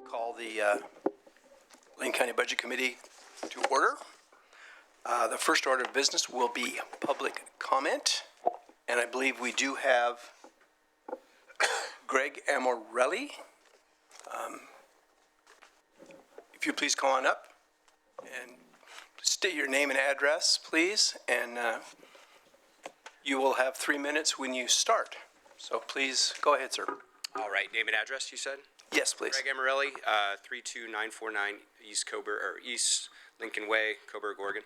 Call the Lane County Budget Committee to order. The first order of business will be public comment, and I believe we do have Greg Amorelli. If you please come on up and state your name and address, please, and you will have 3 minutes when you start. So please go ahead, sir. All right, name and address, you said? Yes, please. Greg Amorelli, 32949 East Lincoln Way, Coburg, Oregon.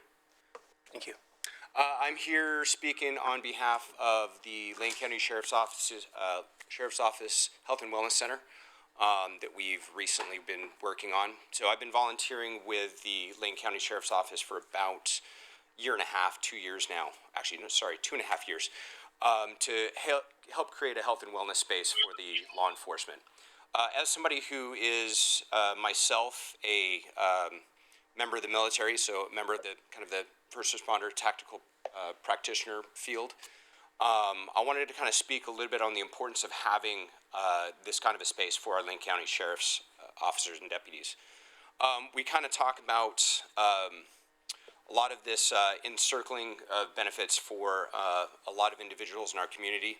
Thank you. I'm here speaking on behalf of the Lane County Sheriff's Office Health and Wellness Center that we've recently been working on. So I've been volunteering with the Lane County Sheriff's Office for about a year and a half, 2 years now. Actually, no, sorry, 2.5 years, to help create a health and wellness space for the law enforcement. As somebody who is myself a member of the military, so a member of the kind of the first responder tactical practitioner field, I wanted to kind of speak a little bit on the importance of having this kind of a space for our Lane County Sheriff's officers and deputies. We kind of talk about a lot of this encircling benefits for a lot of individuals in our community.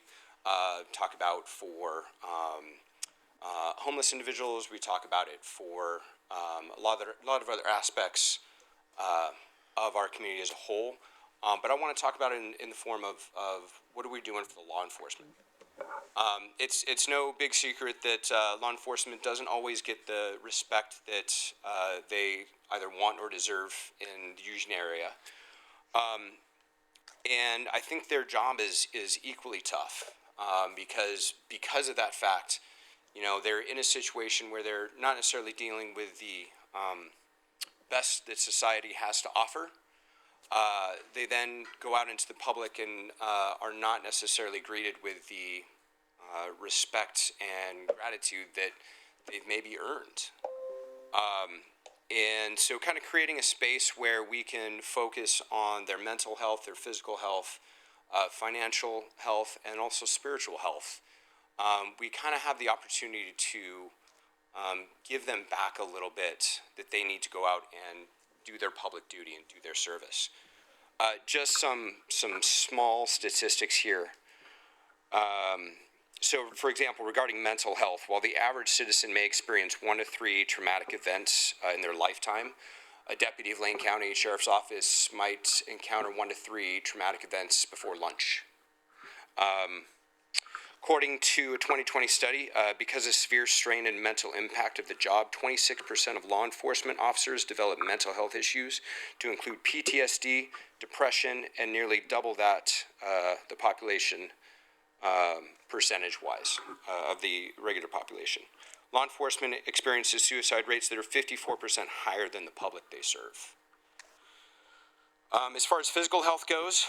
Talk about for homeless individuals. We talk about it for a lot of other aspects of our community as a whole. But I want to talk about it in the form of what are we doing for the law enforcement. It's no big secret that law enforcement doesn't always get the respect that they either want or deserve in the Eugene area. And I think their job is equally tough because of that fact. You know, they're in a situation where they're not necessarily dealing with the best that society has to offer. They then go out into the public and are not necessarily greeted with the respect and gratitude that they've maybe earned. And so kind of creating a space where we can focus on their mental health, their physical health, financial health, and also spiritual health. We kind of have the opportunity to give them back a little bit that they need to go out and do their public duty and do their service. Just some small statistics here. So, for example, regarding mental health, while the average citizen may experience 1 to 3 traumatic events in their lifetime, a deputy of Lane County Sheriff's Office might encounter 1 to 3 traumatic events before lunch. According to a 2020 study, because of severe strain and mental impact of the job, 26% of law enforcement officers develop mental health issues to include PTSD, depression, and nearly double that, the population percentage-wise of the regular population. Law enforcement experiences suicide rates that are 54% higher than the public they serve. As far as physical health goes,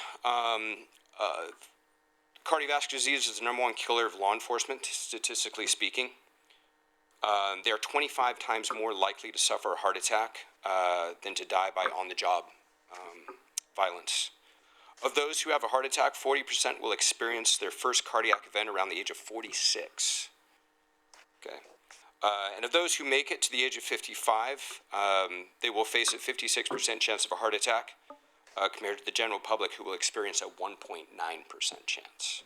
cardiovascular disease is the #1 killer of law enforcement, statistically speaking. They are 25 times more likely to suffer a heart attack than to die by on-the-job violence. Of those who have a heart attack, 40% will experience their first cardiac event around the age of 46. Okay. And of those who make it to the age of 55, they will face a 56% chance of a heart attack. Compared to the general public, who will experience a 1.9% chance.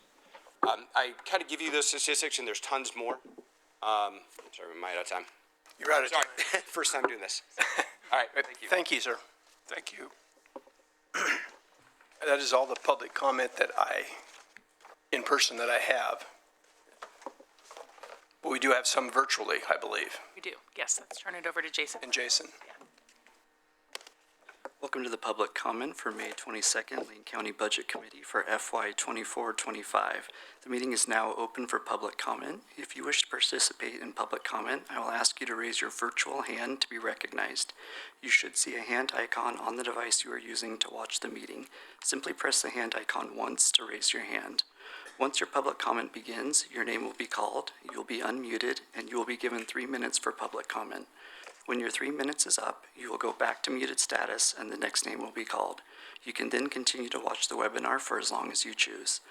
I kind of give you those statistics, and there's tons more. Sorry, am I out of time? You're out of time. Sorry, first time doing this. All right, thank you. Thank you, sir. Thank you. That is all the public comment that in person that I have. But we do have some virtually, I believe. We do, yes. Let's turn it over to Jason. And Jason. Yeah. Welcome to the public comment for May 22nd, Lane County Budget Committee for FY 24-25. The meeting is now open for public comment. If you wish to participate in public comment, I will ask you to raise your virtual hand to be recognized. You should see a hand icon on the device you are using to watch the meeting. Simply press the hand icon once to raise your hand. Once your public comment begins, your name will be called, you'll be unmuted, and you will be given 3 minutes for public comment. When your 3 minutes is up, you will go back to muted status and the next name will be called. You can then continue to watch the webinar for as long as you choose.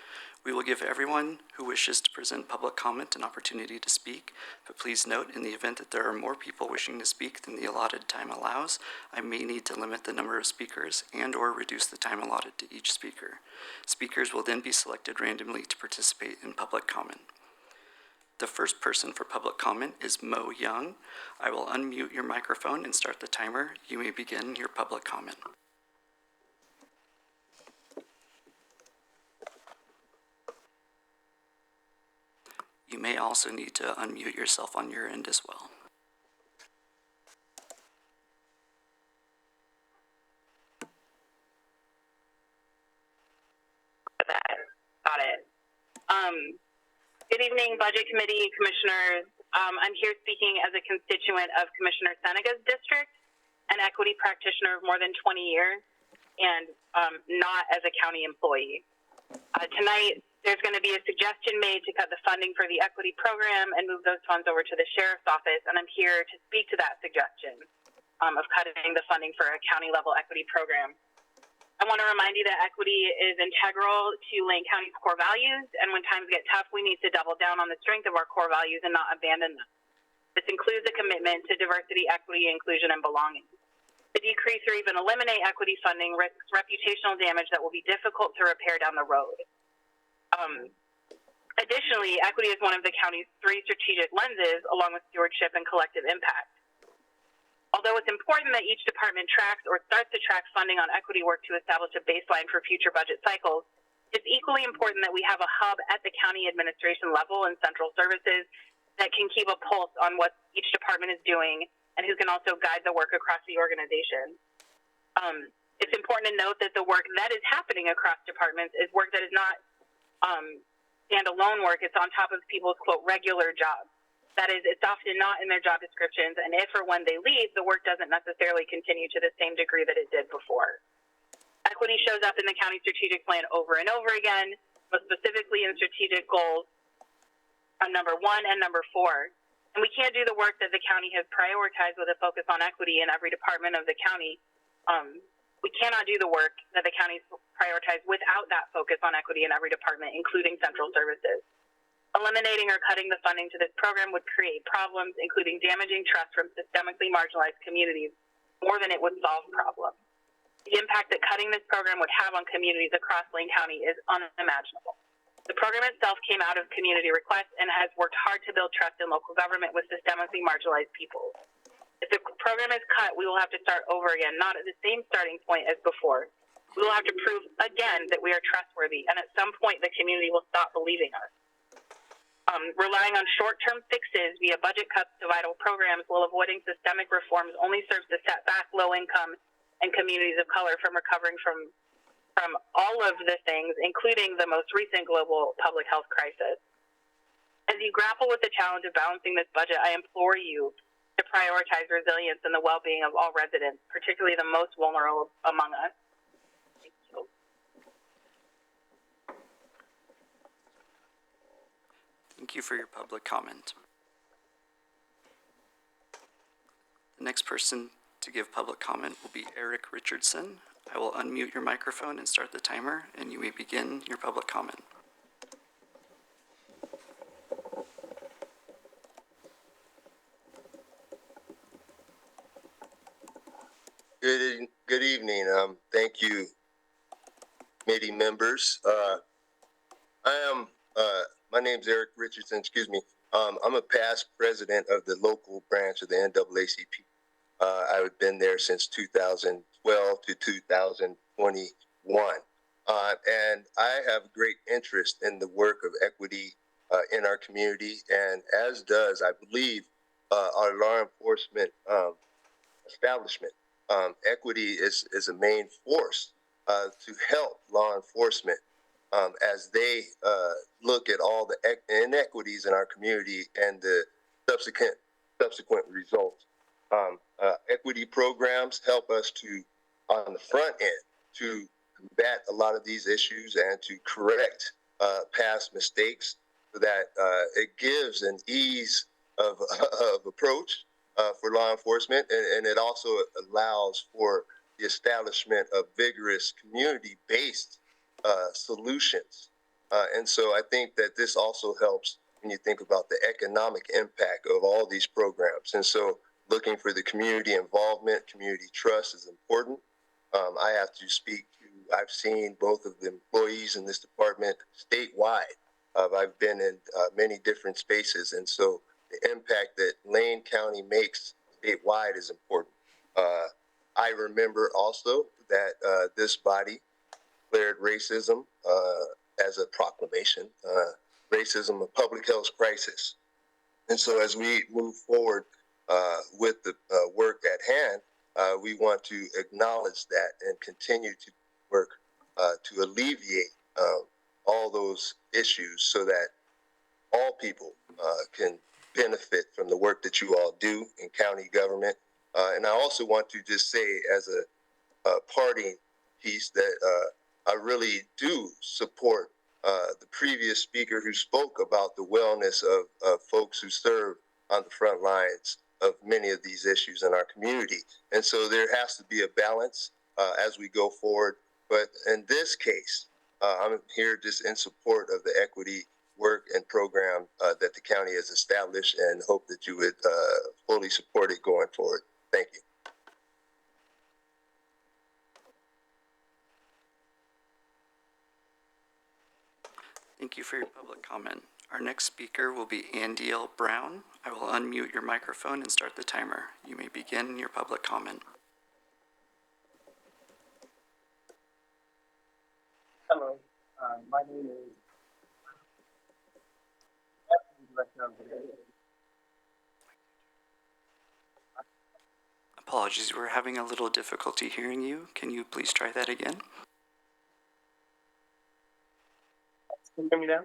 We will give everyone who wishes to present public comment an opportunity to speak, but please note, in the event that there are more people wishing to speak than the allotted time allows, I may need to limit the number of speakers and/or reduce the time allotted to each speaker. Speakers will then be selected randomly to participate in public comment. The first person for public comment is Mo Young. I will unmute your microphone and start the timer. You may begin your public comment. You may also need to unmute yourself on your end as well. Got it. Good evening, Budget Committee, Commissioners. I'm here speaking as a constituent of Commissioner Senega's district, an equity practitioner of more than 20 years, and not as a county employee. Tonight, there's going to be a suggestion made to cut the funding for the equity program and move those funds over to the Sheriff's Office, and I'm here to speak to that suggestion of cutting the funding for a county-level equity program. I want to remind you that equity is integral to Lane County's core values, and when times get tough, we need to double down on the strength of our core values and not abandon them. This includes a commitment to diversity, equity, inclusion, and belonging. To decrease or even eliminate equity funding risks reputational damage that will be difficult to repair down the road. Additionally, equity is one of the county's 3 strategic lenses, along with stewardship and collective impact. Although it's important that each department tracks or starts to track funding on equity work to establish a baseline for future budget cycles, it's equally important that we have a hub at the county administration level and central services that can keep a pulse on what each department is doing and who can also guide the work across the organization. It's important to note that the work that is happening across departments is work that is not standalone work. It's on top of people's, quote, regular jobs. That is, it's often not in their job descriptions, and if or when they leave, the work doesn't necessarily continue to the same degree that it did before. Equity shows up in the county strategic plan over and over again, most specifically in strategic goals on number 1 and number 4. And we can't do the work that the county has prioritized with a focus on equity in every department of the county. We cannot do the work that the county's prioritized without that focus on equity in every department, including central services. Eliminating or cutting the funding to this program would create problems, including damaging trust from systemically marginalized communities, more than it would solve problems. The impact that cutting this program would have on communities across Lane County is unimaginable. The program itself came out of community requests and has worked hard to build trust in local government with systemically marginalized people. If the program is cut, we will have to start over again, not at the same starting point as before. We will have to prove again that we are trustworthy, and at some point the community will stop believing us. Relying on short-term fixes via budget cuts to vital programs while avoiding systemic reforms only serves to set back low-income and communities of color from recovering from all of the things, including the most recent global public health crisis. As you grapple with the challenge of balancing this budget, I implore you to prioritize resilience and the well-being of all residents, particularly the most vulnerable among us. Thank you. Thank you for your public comment. The next person to give public comment will be Eric Richardson. I will unmute your microphone and start the timer, and you may begin your public comment. Good evening. Thank you, committee members. My name's Eric Richardson, excuse me. I'm a past president of the local branch of the NAACP. I've been there since 2012 to 2021. And I have great interest in the work of equity in our community, and as does, I believe, our law enforcement establishment. Equity is a main force to help law enforcement as they look at all the inequities in our community and the subsequent results. Equity programs help us to, on the front end, to combat a lot of these issues and to correct past mistakes so that it gives an ease of approach for law enforcement, and it also allows for the establishment of vigorous community-based solutions. And so I think that this also helps when you think about the economic impact of all these programs. And so looking for the community involvement, community trust is important. I have to speak to, I've seen both of the employees in this department statewide. I've been in many different spaces. And so the impact that Lane County makes statewide is important. I remember also that this body declared racism as a proclamation, racism a public health crisis. And so as we move forward with the work at hand, we want to acknowledge that and continue to work to alleviate all those issues so that all people can benefit from the work that you all do in county government. And I also want to just say as a parting piece that I really do support the previous speaker who spoke about the wellness of folks who serve on the front lines of many of these issues in our community. And so there has to be a balance as we go forward. But in this case, I'm here just in support of the equity work and program that the county has established, and hope that you would fully support it going forward. Thank you. Thank you for your public comment. Our next speaker will be Andy L. Brown. I will unmute your microphone and start the timer. You may begin your public comment. Hello, my name is Director of the Apologies, we're having a little difficulty hearing you. Can you please try that again? Can you hear me now?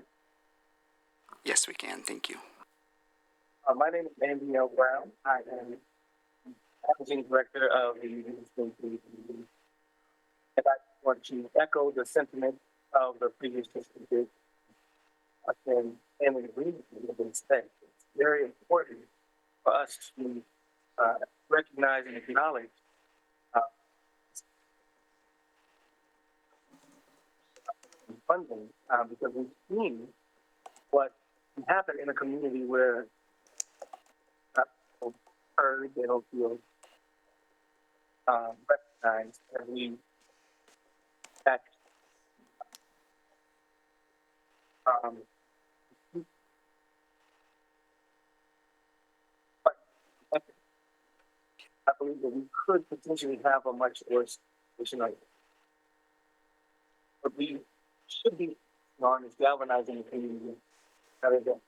Yes, we can. Thank you. My name is Andy L. Brown. I am Managing Director of the Lcbc. And I want to echo the sentiment of the previous speaker. I can agree with what they said. It's very important for us to recognize and acknowledge funding because we've seen what can happen in a community where people heard, they don't feel recognized, and we act. But I believe that we could potentially have a much worse situation. But we should be on is galvanizing the community rather than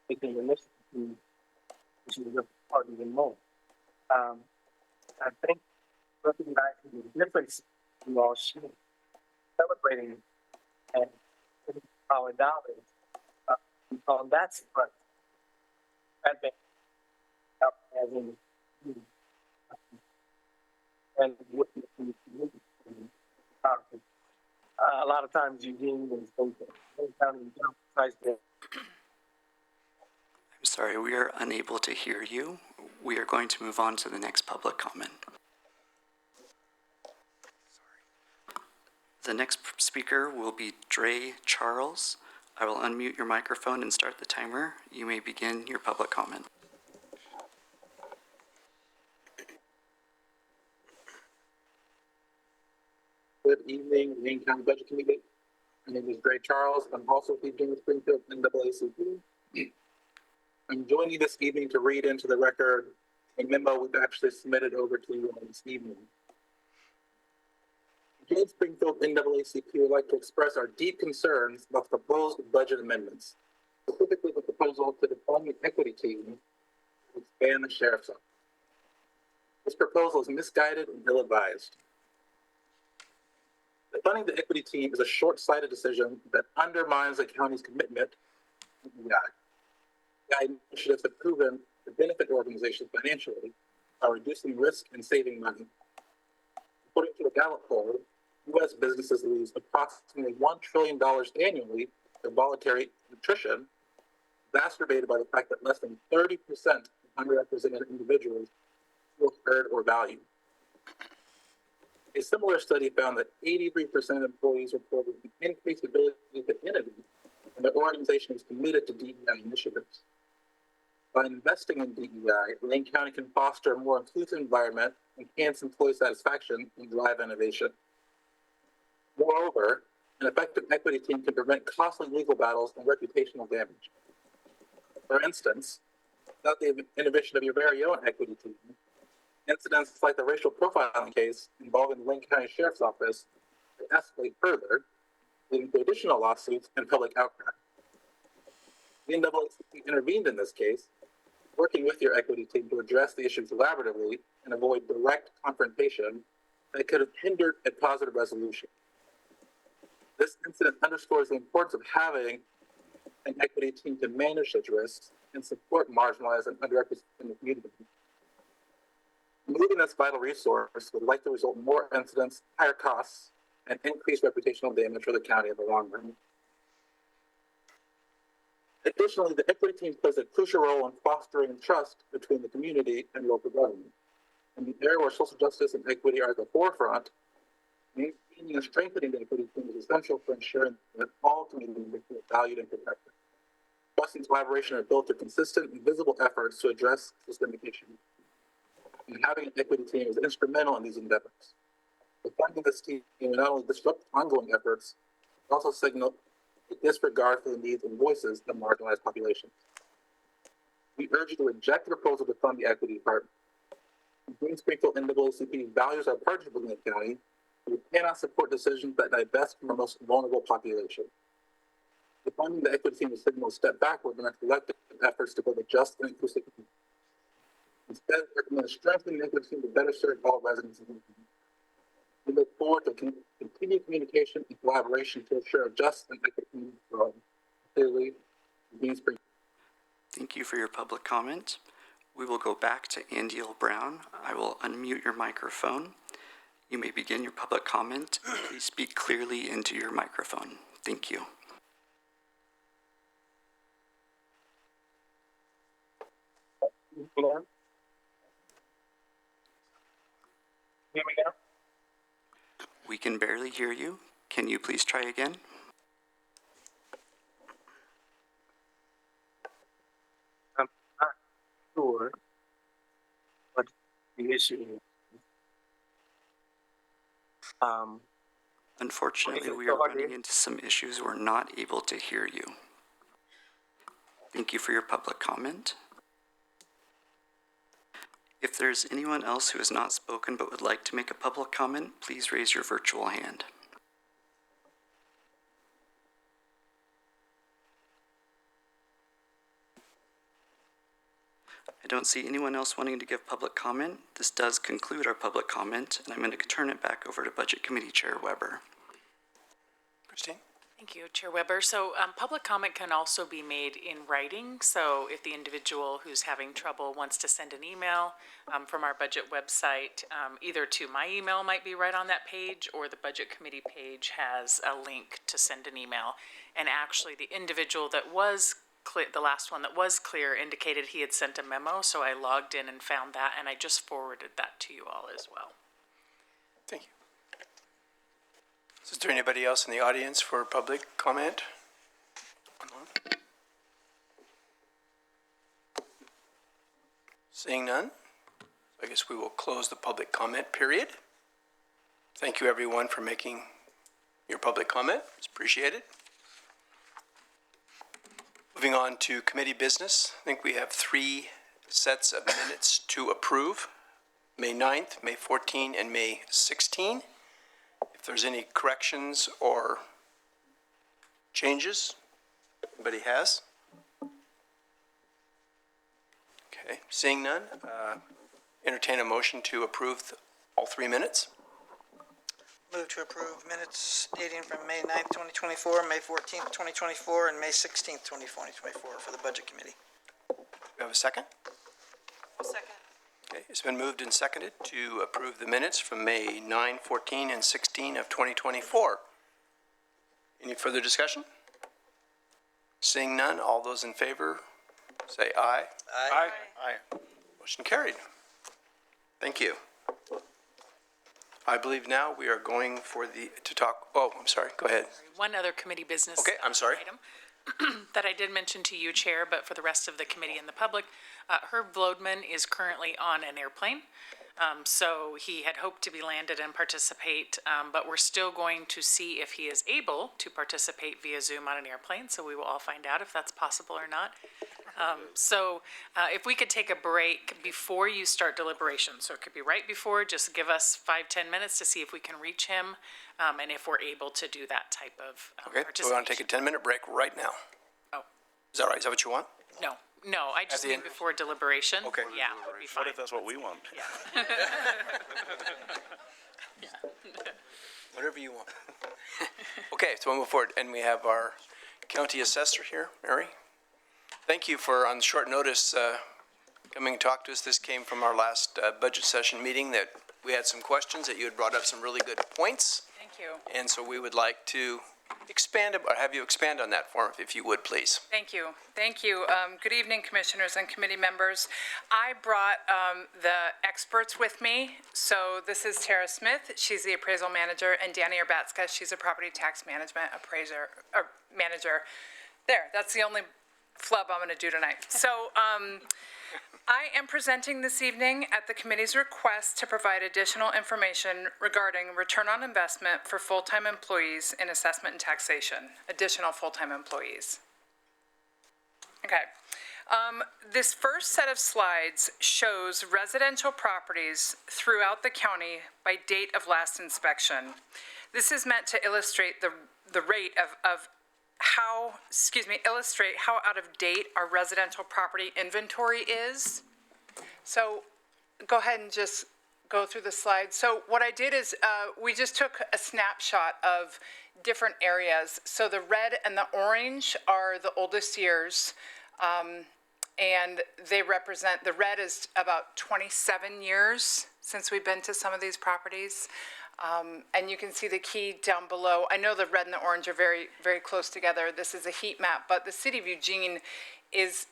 taking the initiative to the party the most. I think recognizing the difference we all share, celebrating and putting our dollars on that front, advance as in and what a lot of times Eugene and County tries to. I'm sorry, we are unable to hear you. We are going to move on to the next public comment. The next speaker will be Dre Charles. I will unmute your microphone and start the timer. You may begin your public comment. Good evening, Lane County Budget Committee. My name is Dre Charles. I'm also featuring with Springfield NAACP. I'm joining you this evening to read into the record a memo we've actually submitted over to you this evening. Again, Springfield NAACP would like to express our deep concerns about the proposed budget amendments, specifically the proposal to defund the equity team to expand the sheriff's office. This proposal is misguided and ill-advised. Funding the equity team is a short-sighted decision that undermines the county's commitment to DEI. DEI initiatives have proven to benefit organizations financially by reducing risk and saving money. According to a Gallup poll, U.S. businesses lose approximately $1 trillion annually to voluntary attrition, exacerbated by the fact that less than 30% of underrepresented individuals feel heard or valued. A similar study found that 83% of employees reported an increased ability to innovate, and their organization is committed to DEI initiatives. By investing in DEI, Lane County can foster a more inclusive environment, enhance employee satisfaction, and drive innovation. Moreover, an effective equity team can prevent costly legal battles and reputational damage. For instance, without the innovation of your very own equity team, incidents like the racial profiling case involving the Lane County Sheriff's Office could escalate further, leading to additional lawsuits and public outcry. The NAACP intervened in this case, working with your equity team to address the issue collaboratively and avoid direct confrontation that could have hindered a positive resolution. This incident underscores the importance of having an equity team to manage such risks and support marginalized and underrepresented communities. Removing this vital resource would likely result in more incidents, higher costs, and increased reputational damage for the county in the long run. Additionally, the equity team plays a crucial role in fostering trust between the community and local government. In the area where social justice and equity are at the forefront, maintaining and strengthening the equity team is essential for ensuring that all communities feel valued and protected. Trust and collaboration are built through consistent and visible efforts to address systemic issues. And having an equity team is instrumental in these endeavors. The funding this team will not only disrupt ongoing efforts, but also signal a disregard for the needs and voices of marginalized populations. We urge you to reject the proposal to fund the equity department. Green Springfield NAACP values our partnership with the county. We cannot support decisions that divest from our most vulnerable population. The funding the equity team will signal a step backward in our collective efforts to build a just and inclusive community. Instead, we recommend strengthening the equity team to better serve all residents of the community. We look forward to continued communication and collaboration to ensure a just and equitable community for all. Clearly, Green Springfield. Thank you for your public comment. We will go back to Andy L. Brown. I will unmute your microphone. You may begin your public comment. Please speak clearly into your microphone. Thank you. Hello? Hear me now? We can barely hear you. Can you please try again? I'm not sure what the issue is. Unfortunately, we are running into some issues. We're not able to hear you. Thank you for your public comment. If there's anyone else who has not spoken but would like to make a public comment, please raise your virtual hand. I don't see anyone else wanting to give public comment. This does conclude our public comment, and I'm going to turn it back over to Budget Committee Chair Weber. Christine? Thank you, Chair Weber. So public comment can also be made in writing. So if the individual who's having trouble wants to send an email from our budget website, either to my email might be right on that page, or the Budget Committee page has a link to send an email. And actually, the individual that was clear, the last one that was clear, indicated he had sent a memo. So I logged in and found that, and I just forwarded that to you all as well. Thank you. Is there anybody else in the audience for public comment? Seeing none, I guess we will close the public comment period. Thank you, everyone, for making your public comment. It's appreciated. Moving on to committee business, I think we have 3 sets of minutes to approve. May 9th, May 14, and May 16. If there's any corrections or changes, anybody has? Okay, seeing none, entertain a motion to approve all 3 minutes. Move to approve minutes dating from May 9th, 2024, May 14th, 2024, and May 16th, 2024 for the Budget Committee. Do we have a second? I'll second. Okay, it's been moved and seconded to approve the minutes from May 9, 14, and 16 of 2024. Any further discussion? Seeing none, all those in favor say aye. Aye. Aye. Motion carried. Thank you. I believe now we are going to talk, I'm sorry, go ahead. One other committee business. Okay, I'm sorry. Item that I did mention to you, Chair, but for the rest of the committee and the public, Herb Vlodman is currently on an airplane. So he had hoped to be landed and participate, but we're still going to see if he is able to participate via Zoom on an airplane. So we will all find out if that's possible or not. If we could take a break before you start deliberations, so it could be right before, just give us 5-10 minutes to see if we can reach him, and if we're able to do that type of Okay, so we participation. want to take a 10-minute break right now. Oh, Is that right? Is that what you want? no, I just the mean end? before deliberation. Okay. Yeah, would be fine. What if that's what we want? Whatever you want. Okay, so we'll move forward, and we have our county assessor here, Mary. Thank you for, on short notice, coming to talk to us. This came from our last budget session meeting, that we had some questions, that you had brought up some really good points. Thank you. And so we would like to expand, or have you expand on that for, if you would, please. Thank you. Thank you. Good evening, commissioners and committee members. I brought the experts with me. So this is Tara Smith. She's the appraisal manager, and Danny Urbatska. She's a property tax management appraiser or manager. There, that's the only flub I'm going to do tonight. So I am presenting this evening at the committee's request to provide additional information regarding return on investment for full-time employees in assessment and taxation, additional full-time employees. Okay. This first set of slides shows residential properties throughout the county by date of last inspection. This is meant to illustrate the rate of illustrate how out of date our residential property inventory is. So go ahead and just go through the slides. So what I did is we just took a snapshot of different areas. So the red and the orange are the oldest years, and they represent, the red is about 27 years since we've been to some of these properties. And you can see the key down below. I know the red and the orange are very, very close together. This is a heat map, but the city of Eugene it's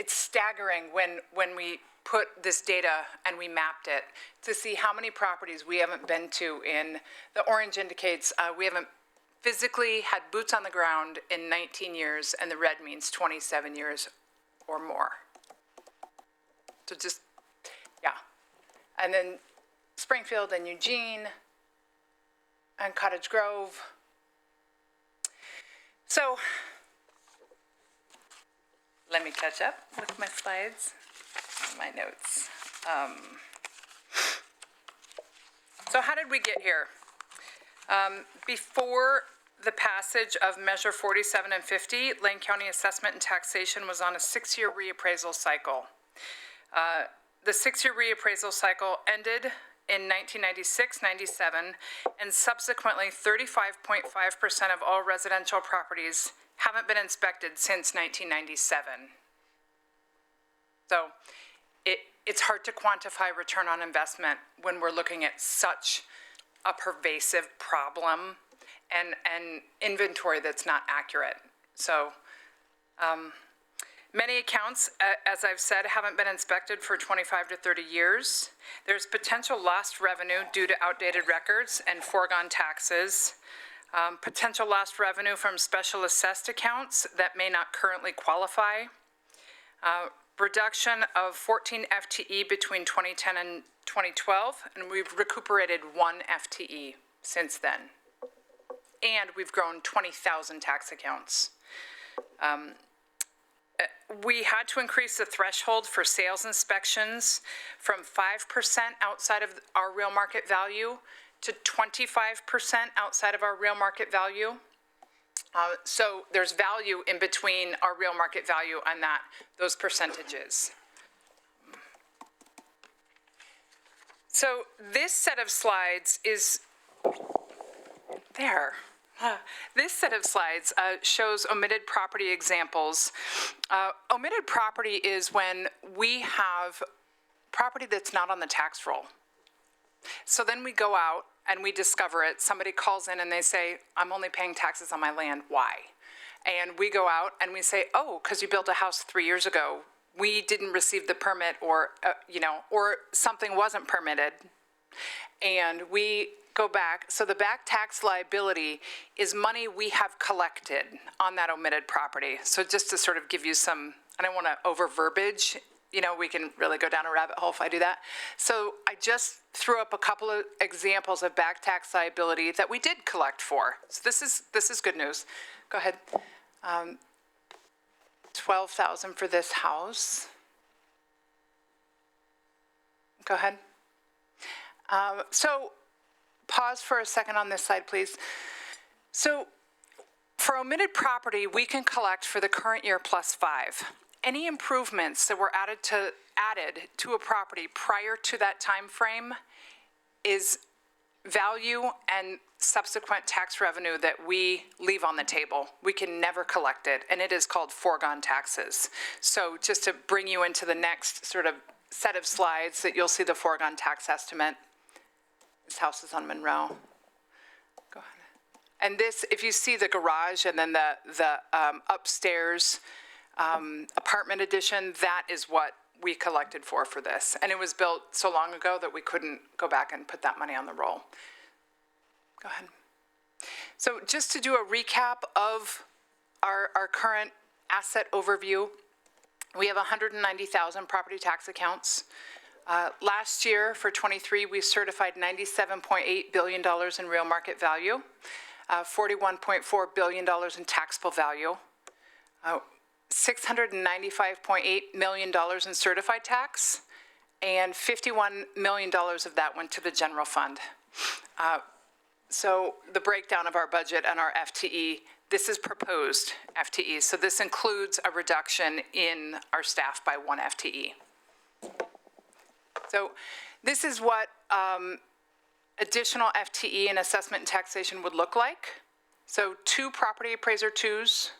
staggering when we put this data and we mapped it to see how many properties we haven't been to in, the orange indicates we haven't physically had boots on the ground in 19 years, and the red means 27 years or more. So just, yeah. And then Springfield and Eugene and Cottage Grove. So let me catch up with my slides and my notes. So how did we get here? Before the passage of Measure 47 and 50, Lane County Assessment and Taxation was on a 6-year reappraisal cycle. The 6-year reappraisal cycle ended in 1996-97, and subsequently 35.5% of all residential properties haven't been inspected since 1997. So it's hard to quantify return on investment when we're looking at such a pervasive problem and inventory that's not accurate. So many accounts, as I've said, haven't been inspected for 25 to 30 years. There's potential lost revenue due to outdated records and foregone taxes. Potential lost revenue from special assessed accounts that may not currently qualify. Reduction of 14 FTE between 2010 and 2012, and we've recuperated 1 FTE since then. And we've grown 20,000 tax accounts. We had to increase the threshold for sales inspections from 5% outside of our real market value to 25% outside of our real market value. So there's value in between our real market value and those percentages. So this set of slides is there. This set of slides shows omitted property examples. Omitted property is when we have property that's not on the tax roll. So then we go out and we discover it. Somebody calls in and they say, I'm only paying taxes on my land. Why? And we go out and we say, oh, because you built a house 3 years ago, we didn't receive the permit, or, or something wasn't permitted. And we go back. So the back tax liability is money we have collected on that omitted property. So just to sort of give you some, I don't want to over verbiage, we can really go down a rabbit hole if I do that. So I just threw up a couple of examples of back tax liability that we did collect for. So this is good news. Go ahead. $12,000 for this house. Go ahead. So pause for a second on this side, please. So for omitted property, we can collect for the current year +5. Any improvements that were added to a property prior to that time frame is value and subsequent tax revenue that we leave on the table. We can never collect it, and it is called foregone taxes. So just to bring you into the next sort of set of slides that you'll see the foregone tax estimate. This house is on Monroe. Go ahead. And this, if you see the garage and then the upstairs apartment addition, that is what we collected for this. And it was built so long ago that we couldn't go back and put that money on the roll. Go ahead. So just to do a recap of our current asset overview, we have 190,000 property tax accounts. Last year, for 23, we certified $97.8 billion in real market value, $41.4 billion in taxable value, $695.8 million in certified tax, and $51 million of that went to the general fund. So the breakdown of our budget and our FTE, this is proposed FTE. So this includes a reduction in our staff by 1 FTE. So this is what additional FTE in assessment and taxation would look like. So 2 property appraiser 2s,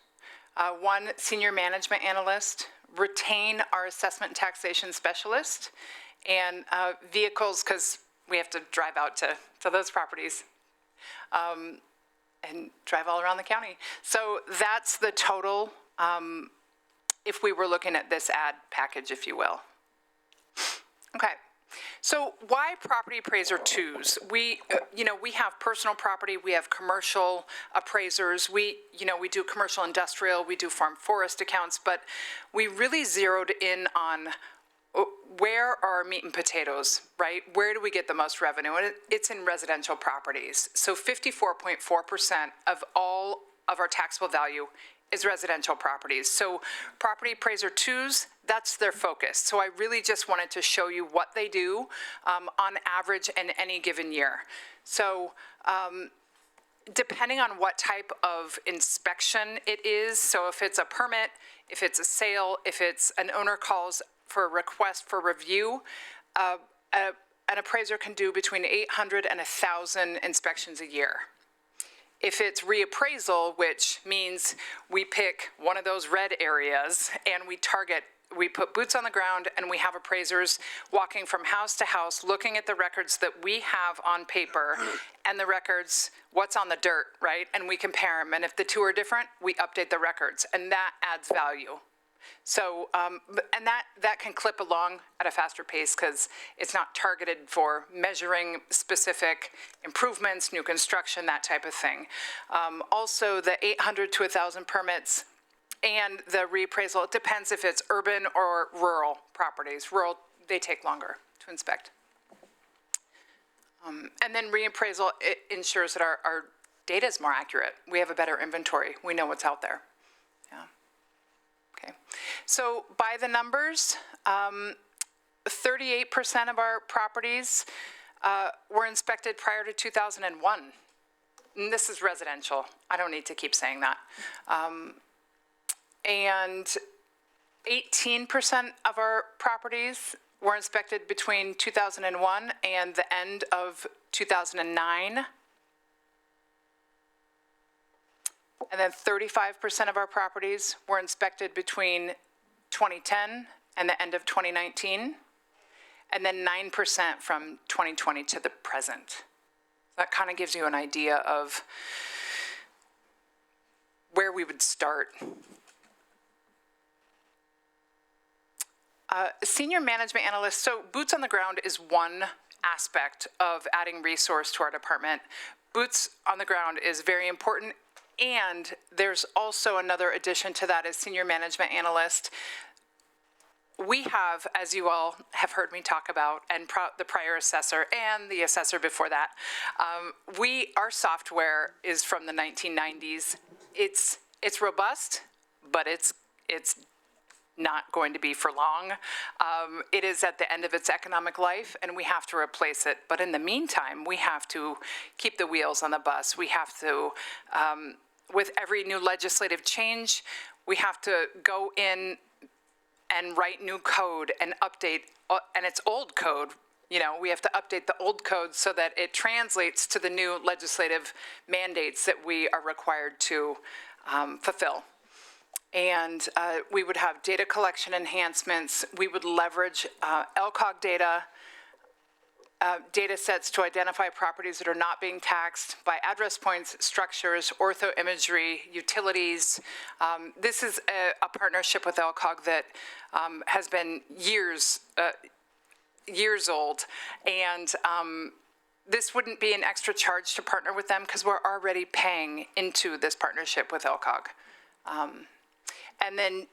1 senior management analyst, retain our assessment and taxation specialist, and vehicles, because we have to drive out to those properties and drive all around the county. So that's the total if we were looking at this ad package, if you will. Okay. So why property appraiser 2s? We have personal property, we have commercial appraisers, we do commercial industrial, we do farm forest accounts, but we really zeroed in on where are our meat and potatoes, right? Where do we get the most revenue? And it's in residential properties. So 54.4% of all of our taxable value is residential properties. So property appraiser 2s, that's their focus. So I really just wanted to show you what they do on average in any given year. So depending on what type of inspection it is, so if it's a permit, if it's a sale, if it's an owner calls for a request for review, an appraiser can do between 800 and 1,000 inspections a year. If it's reappraisal, which means we pick one of those red areas and we put boots on the ground and we have appraisers walking from house to house, looking at the records that we have on paper and the records, what's on the dirt, right? And we compare them. And if the 2 are different, we update the records, and that adds value. So, and that can clip along at a faster pace because it's not targeted for measuring specific improvements, new construction, that type of thing. Also, the 800 to 1,000 permits and the reappraisal, it depends if it's urban or rural properties. Rural, they take longer to inspect. And then reappraisal, it ensures that our data is more accurate. We have a better inventory. We know what's out there. Yeah. Okay. So by the numbers, 38% of our properties were inspected prior to 2001. And this is residential. I don't need to keep saying that. And 18% of our properties were inspected between 2001 and the end of 2009. And then 35% of our properties were inspected between 2010 and the end of 2019. And then 9% from 2020 to the present. That kind of gives you an idea of where we would start. Senior management analyst, so boots on the ground is one aspect of adding resource to our department. Boots on the ground is very important, and there's also another addition to that as senior management analyst. We have, as you all have heard me talk about, and the prior assessor and the assessor before that, our software is from the 1990s. It's robust, but it's not going to be for long. It is at the end of its economic life, and we have to replace it. But in the meantime, we have to keep the wheels on the bus. We have to, with every new legislative change, we have to go in and write new code and update, and it's old code. You know, we have to update the old code so that it translates to the new legislative mandates that we are required to fulfill. And we would have data collection enhancements. We would leverage LCOG data, data sets to identify properties that are not being taxed by address points, structures, ortho imagery, utilities. This is a partnership with LCOG that has been years old. And this wouldn't be an extra charge to partner with them because we're already paying into this partnership with LCOG. And then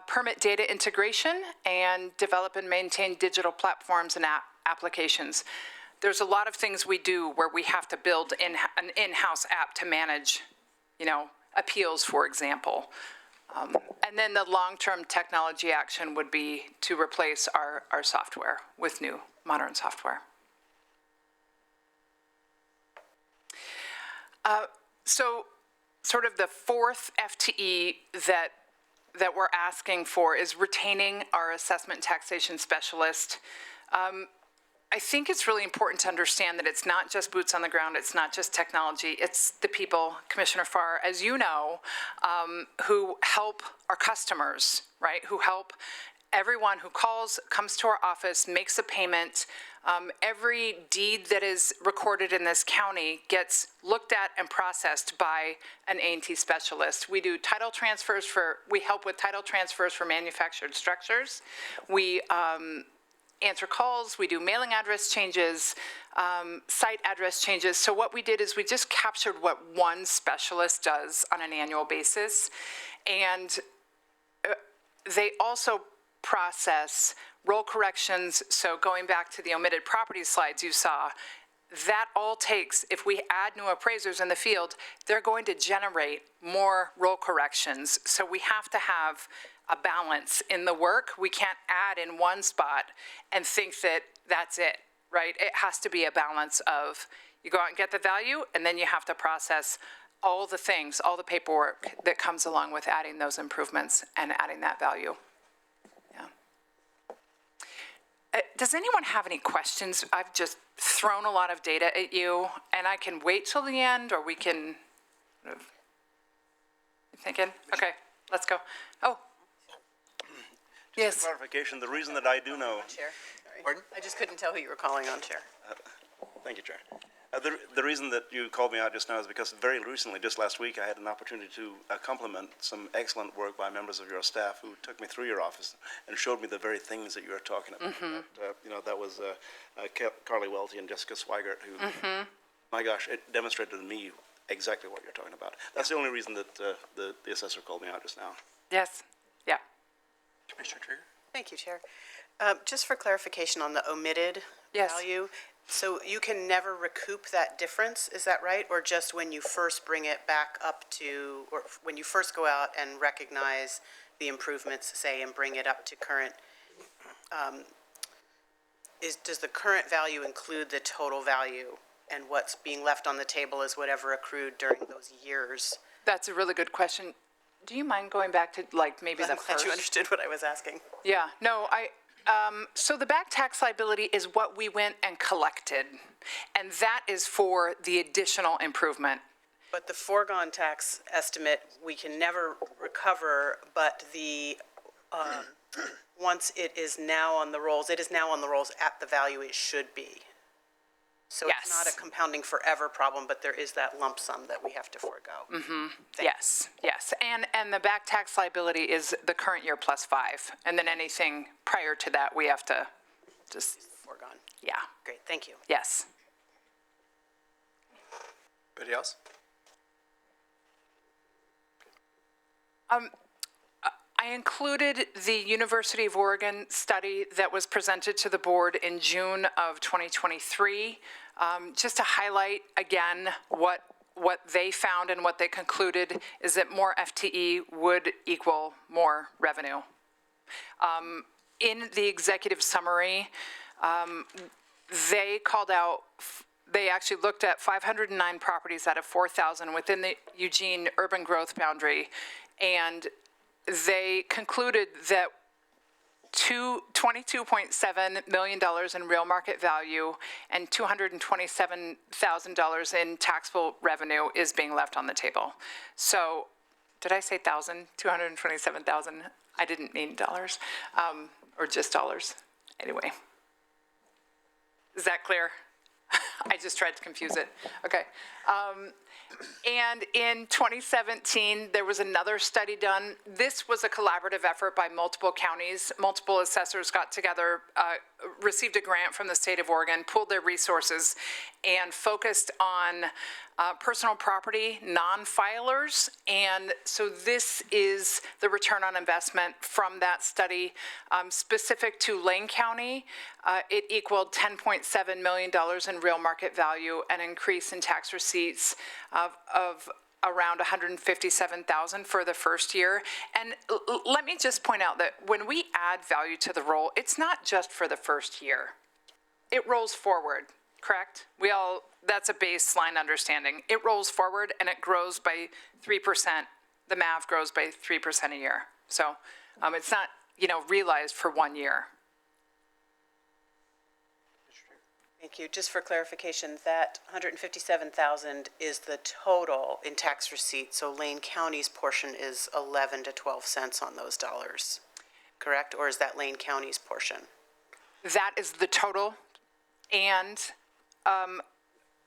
permit data integration and develop and maintain digital platforms and applications. There's a lot of things we do where we have to build an in-house app to manage, you know, appeals, for example. And then the long-term technology action would be to replace our software with new modern software. So sort of the fourth FTE that we're asking for is retaining our assessment taxation specialist. I think it's really important to understand that it's not just boots on the ground, it's not just technology, it's the people, Commissioner Farr, as you know, who help our customers, right? Who help everyone who comes to our office, makes a payment. Every deed that is recorded in this county gets looked at and processed by an A&T specialist. We do title transfers we help with title transfers for manufactured structures. We answer calls, we do mailing address changes, site address changes. So what we did is we just captured what one specialist does on an annual basis. And they also process roll corrections. So going back to the omitted property slides you saw, that all takes, if we add new appraisers in the field, they're going to generate more roll corrections. So we have to have a balance in the work. We can't add in one spot and think that that's it, right? It has to be a balance of you go out and get the value, and then you have to process all the things, all the paperwork that comes along with adding those improvements and adding that value. Does anyone have any questions? I've just thrown a lot of data at you, and I can wait till the end, or we can. You thinking? Okay, let's go. Oh. Yes. Just for clarification, the reason that I do know. Chair. Pardon? I just couldn't tell who you were calling on, Chair. Thank you, Chair. The reason that you called me out just now is because very recently, just last week, I had an opportunity to compliment some excellent work by members of your staff who took me through your office and showed me the very things that you were talking about. Mm-hmm. That was Carly Welty and Jessica Swigert who, mm-hmm. My gosh, it demonstrated to me exactly what you're talking about. That's the only reason that the assessor called me out just now. Yes. Yeah. Commissioner Trigger? Thank you, Chair. Just for clarification on the omitted value, so you can never recoup that difference, is that right? Or just when you first bring it back up to, or when you first go out and recognize the improvements, say, and bring it up to current, does the current value include the total value? And what's being left on the table is whatever accrued during those years? That's a really good question. Do you mind going back to maybe the first? I'm glad you understood what I was asking. Yeah, no, so the back tax liability is what we went and collected, and that is for the additional improvement. But the foregone tax estimate, we can never recover, but the, once it is now on the rolls, it is now on the rolls at the value it should be. So it's not a compounding forever problem, but there is that lump sum that we have to forego. Yes, yes. And the back tax liability is the current year plus 5. And then anything prior to that, we have to just, Foregone. yeah, Great, thank you. yes. Anybody else? I included the University of Oregon study that was presented to the board in June of 2023, just to highlight again what they found and what they concluded is that more FTE would equal more revenue. In the executive summary, they called out, they actually looked at 509 properties out of 4,000 within the Eugene urban growth boundary, and they concluded that $22.7 million in real market value and $227,000 in taxable revenue is being left on the table. So, did I say 1,000? 227,000? I didn't mean dollars, or just dollars. Anyway. Is that clear? I just tried to confuse it. Okay. And in 2017, there was another study done. This was a collaborative effort by multiple counties. Multiple assessors got together, received a grant from the state of Oregon, pooled their resources, and focused on personal property non-filers. And so this is the return on investment from that study. Specific to Lane County, it equaled $10.7 million in real market value, an increase in tax receipts of around $157,000 for the first year. And let me just point out that when we add value to the roll, it's not just for the first year. It rolls forward, correct? That's a baseline understanding. It rolls forward and it grows by 3%. The MAV grows by 3% a year. So it's not, realized for 1 year. Thank you. Just for clarification, that 157,000 is the total in tax receipts. So Lane County's portion is 11 to 12 cents on those dollars, correct? Or is that Lane County's portion? That is the total. And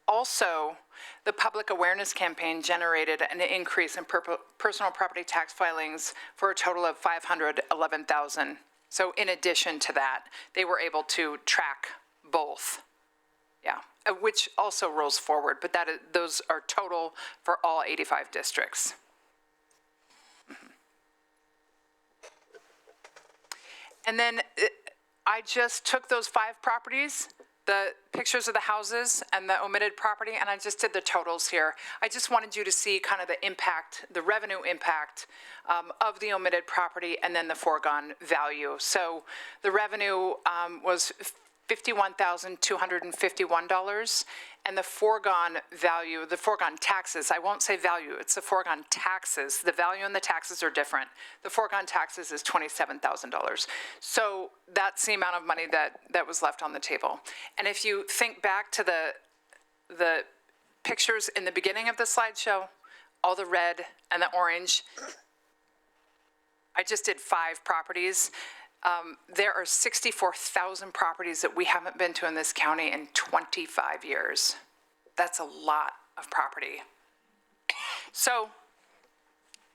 also, the public awareness campaign generated an increase in personal property tax filings for a total of 511,000. So in addition to that, they were able to track both. Yeah, which also rolls forward, but those are total for all 85 districts. And then I just took those 5 properties, the pictures of the houses and the omitted property, and I just did the totals here. I just wanted you to see kind of the impact, the revenue impact of the omitted property and then the foregone value. So the revenue was $51,251, and the foregone value, the foregone taxes, I won't say value, it's the foregone taxes. The value and the taxes are different. The foregone taxes is $27,000. So that's the amount of money that was left on the table. And if you think back to the pictures in the beginning of the slideshow, all the red and the orange, I just did 5 properties. There are 64,000 properties that we haven't been to in this county in 25 years. That's a lot of property. So,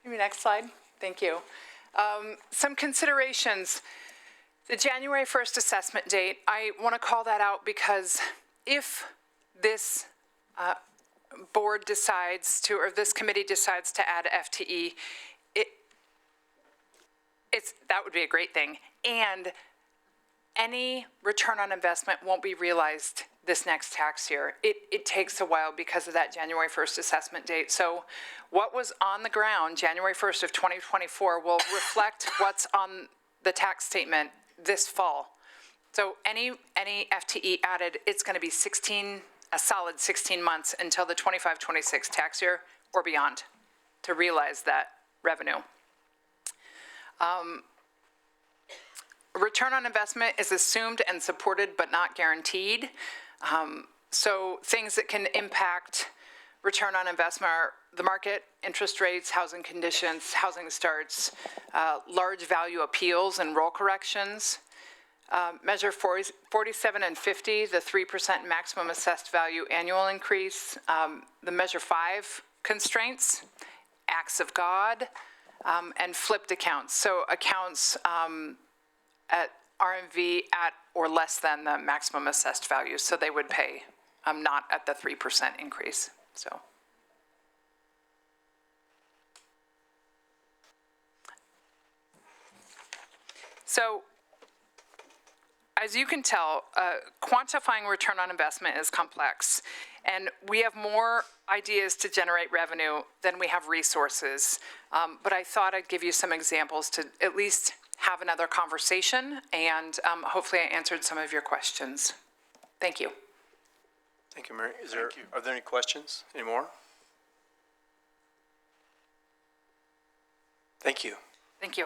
maybe next slide. Thank you. Some considerations. The January 1st assessment date, I want to call that out because if this board decides to, or this committee decides to add FTE, that would be a great thing. And any return on investment won't be realized this next tax year. It takes a while because of that January 1st assessment date. So what was on the ground January 1st of 2024 will reflect what's on the tax statement this fall. So any FTE added, it's going to be a solid 16 months until the 25-26 tax year or beyond to realize that revenue. Return on investment is assumed and supported but not guaranteed. So things that can impact return on investment are the market, interest rates, housing conditions, housing starts, large value appeals and roll corrections, Measure 47 and 50, the 3% maximum assessed value annual increase. The Measure 5 constraints, acts of God, and flipped accounts. So accounts at RMV at or less than the maximum assessed value. So they would pay not at the 3% increase. So as you can tell, quantifying return on investment is complex, and we have more ideas to generate revenue than we have resources. But I thought I'd give you some examples to at least have another conversation, and hopefully I answered some of your questions. Thank you. Thank you, Mary. Are there any questions anymore? Thank you. Thank you.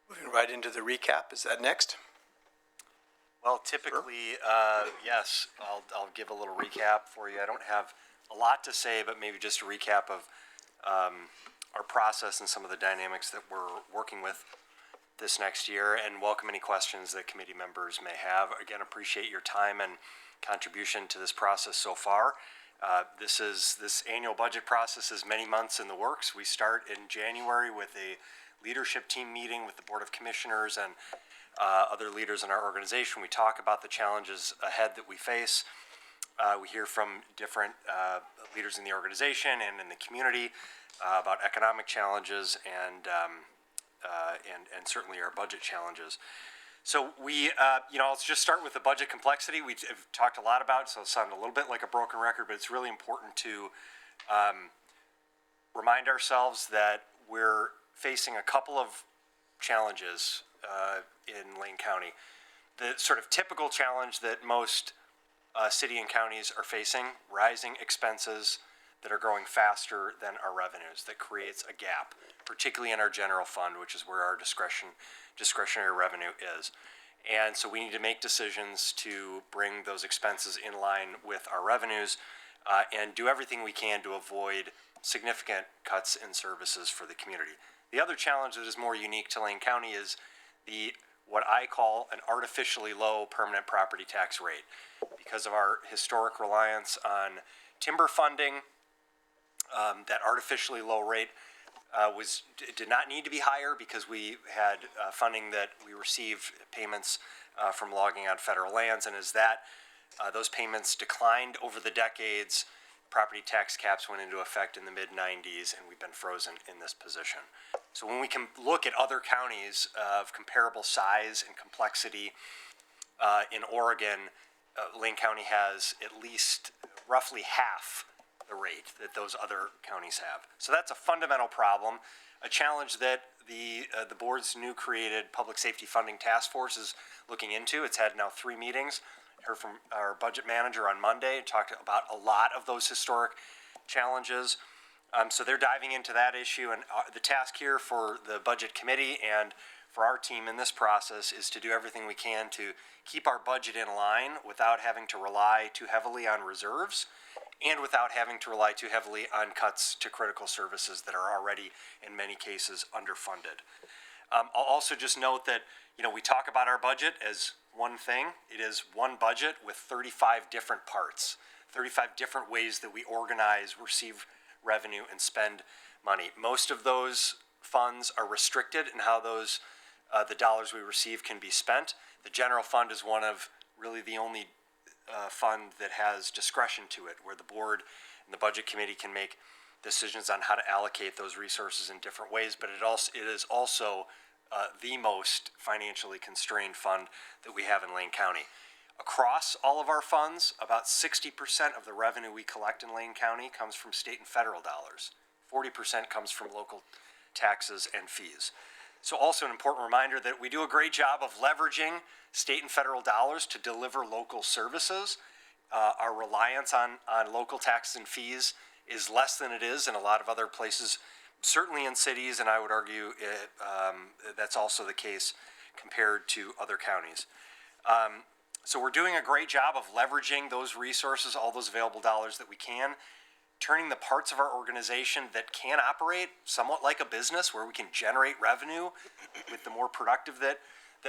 Moving right into the recap. Is that next? Well, typically, yes, I'll give a little recap for you. I don't have a lot to say, but maybe just a recap of our process and some of the dynamics that we're working with this next year, and welcome any questions that committee members may have. Again, appreciate your time and contribution to this process so far. This annual budget process is many months in the works. We start in January with a leadership team meeting with the Board of Commissioners and other leaders in our organization. We talk about the challenges ahead that we face. We hear from different leaders in the organization and in the community about economic challenges and certainly our budget challenges. So I'll just start with the budget complexity. We've talked a lot about, so it'll sound a little bit like a broken record, but it's really important to remind ourselves that we're facing a couple of challenges in Lane County. The sort of typical challenge that most city and counties are facing, rising expenses that are growing faster than our revenues. That creates a gap, particularly in our general fund, which is where our discretionary revenue is. And so we need to make decisions to bring those expenses in line with our revenues and do everything we can to avoid significant cuts in services for the community. The other challenge that is more unique to Lane County is what I call an artificially low permanent property tax rate. Because of our historic reliance on timber funding, that artificially low rate did not need to be higher because we had funding that we received payments from logging on federal lands, and as those payments declined over the decades, property tax caps went into effect in the mid-90s, and we've been frozen in this position. So when we can look at other counties of comparable size and complexity in Oregon, Lane County has at least roughly half the rate that those other counties have. So that's a fundamental problem, a challenge that the board's new created Public Safety Funding Task Force is looking into. It's had now 3 meetings. Heard from our budget manager on Monday and talked about a lot of those historic challenges. So they're diving into that issue, and the task here for the budget committee and for our team in this process is to do everything we can to keep our budget in line without having to rely too heavily on reserves and without having to rely too heavily on cuts to critical services that are already, in many cases, underfunded. I'll also just note that, we talk about our budget as one thing. It is one budget with 35 different parts, 35 different ways that we organize, receive revenue, and spend money. Most of those funds are restricted in how the dollars we receive can be spent. The general fund is one of really the only fund that has discretion to it, where the board and the budget committee can make decisions on how to allocate those resources in different ways, but it is also the most financially constrained fund that we have in Lane County. Across all of our funds, about 60% of the revenue we collect in Lane County comes from state and federal dollars. 40% comes from local taxes and fees. So also an important reminder that we do a great job of leveraging state and federal dollars to deliver local services. Our reliance on local taxes and fees is less than it is in a lot of other places, certainly in cities, and I would argue that's also the case compared to other counties. So we're doing a great job of leveraging those resources, all those available dollars that we can, turning the parts of our organization that can operate somewhat like a business where we can generate revenue with the more productive that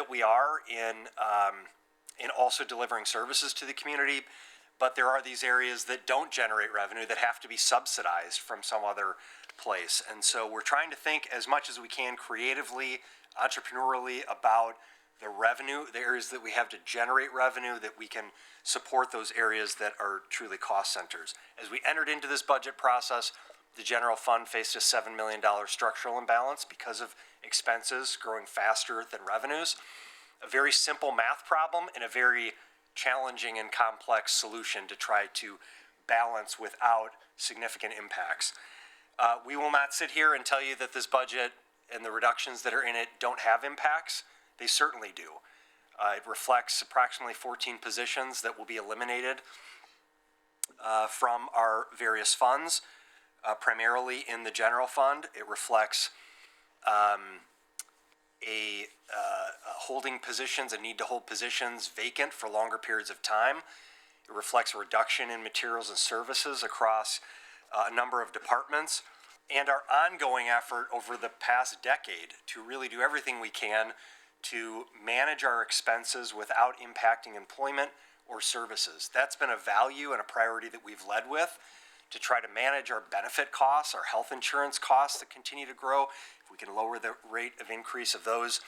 we are in also delivering services to the community. But there are these areas that don't generate revenue that have to be subsidized from some other place. And so we're trying to think as much as we can creatively, entrepreneurially about the revenue, the areas that we have to generate revenue, that we can support those areas that are truly cost centers. As we entered into this budget process, the general fund faced a $7 million structural imbalance because of expenses growing faster than revenues. A very simple math problem and a very challenging and complex solution to try to balance without significant impacts. We will not sit here and tell you that this budget and the reductions that are in it don't have impacts. They certainly do. It reflects approximately 14 positions that will be eliminated from our various funds, primarily in the general fund. It reflects holding positions, a need to hold positions vacant for longer periods of time. It reflects a reduction in materials and services across a number of departments, and our ongoing effort over the past decade to really do everything we can to manage our expenses without impacting employment or services. That's been a value and a priority that we've led with, to try to manage our benefit costs, our health insurance costs that continue to grow. If we can lower the rate of increase of those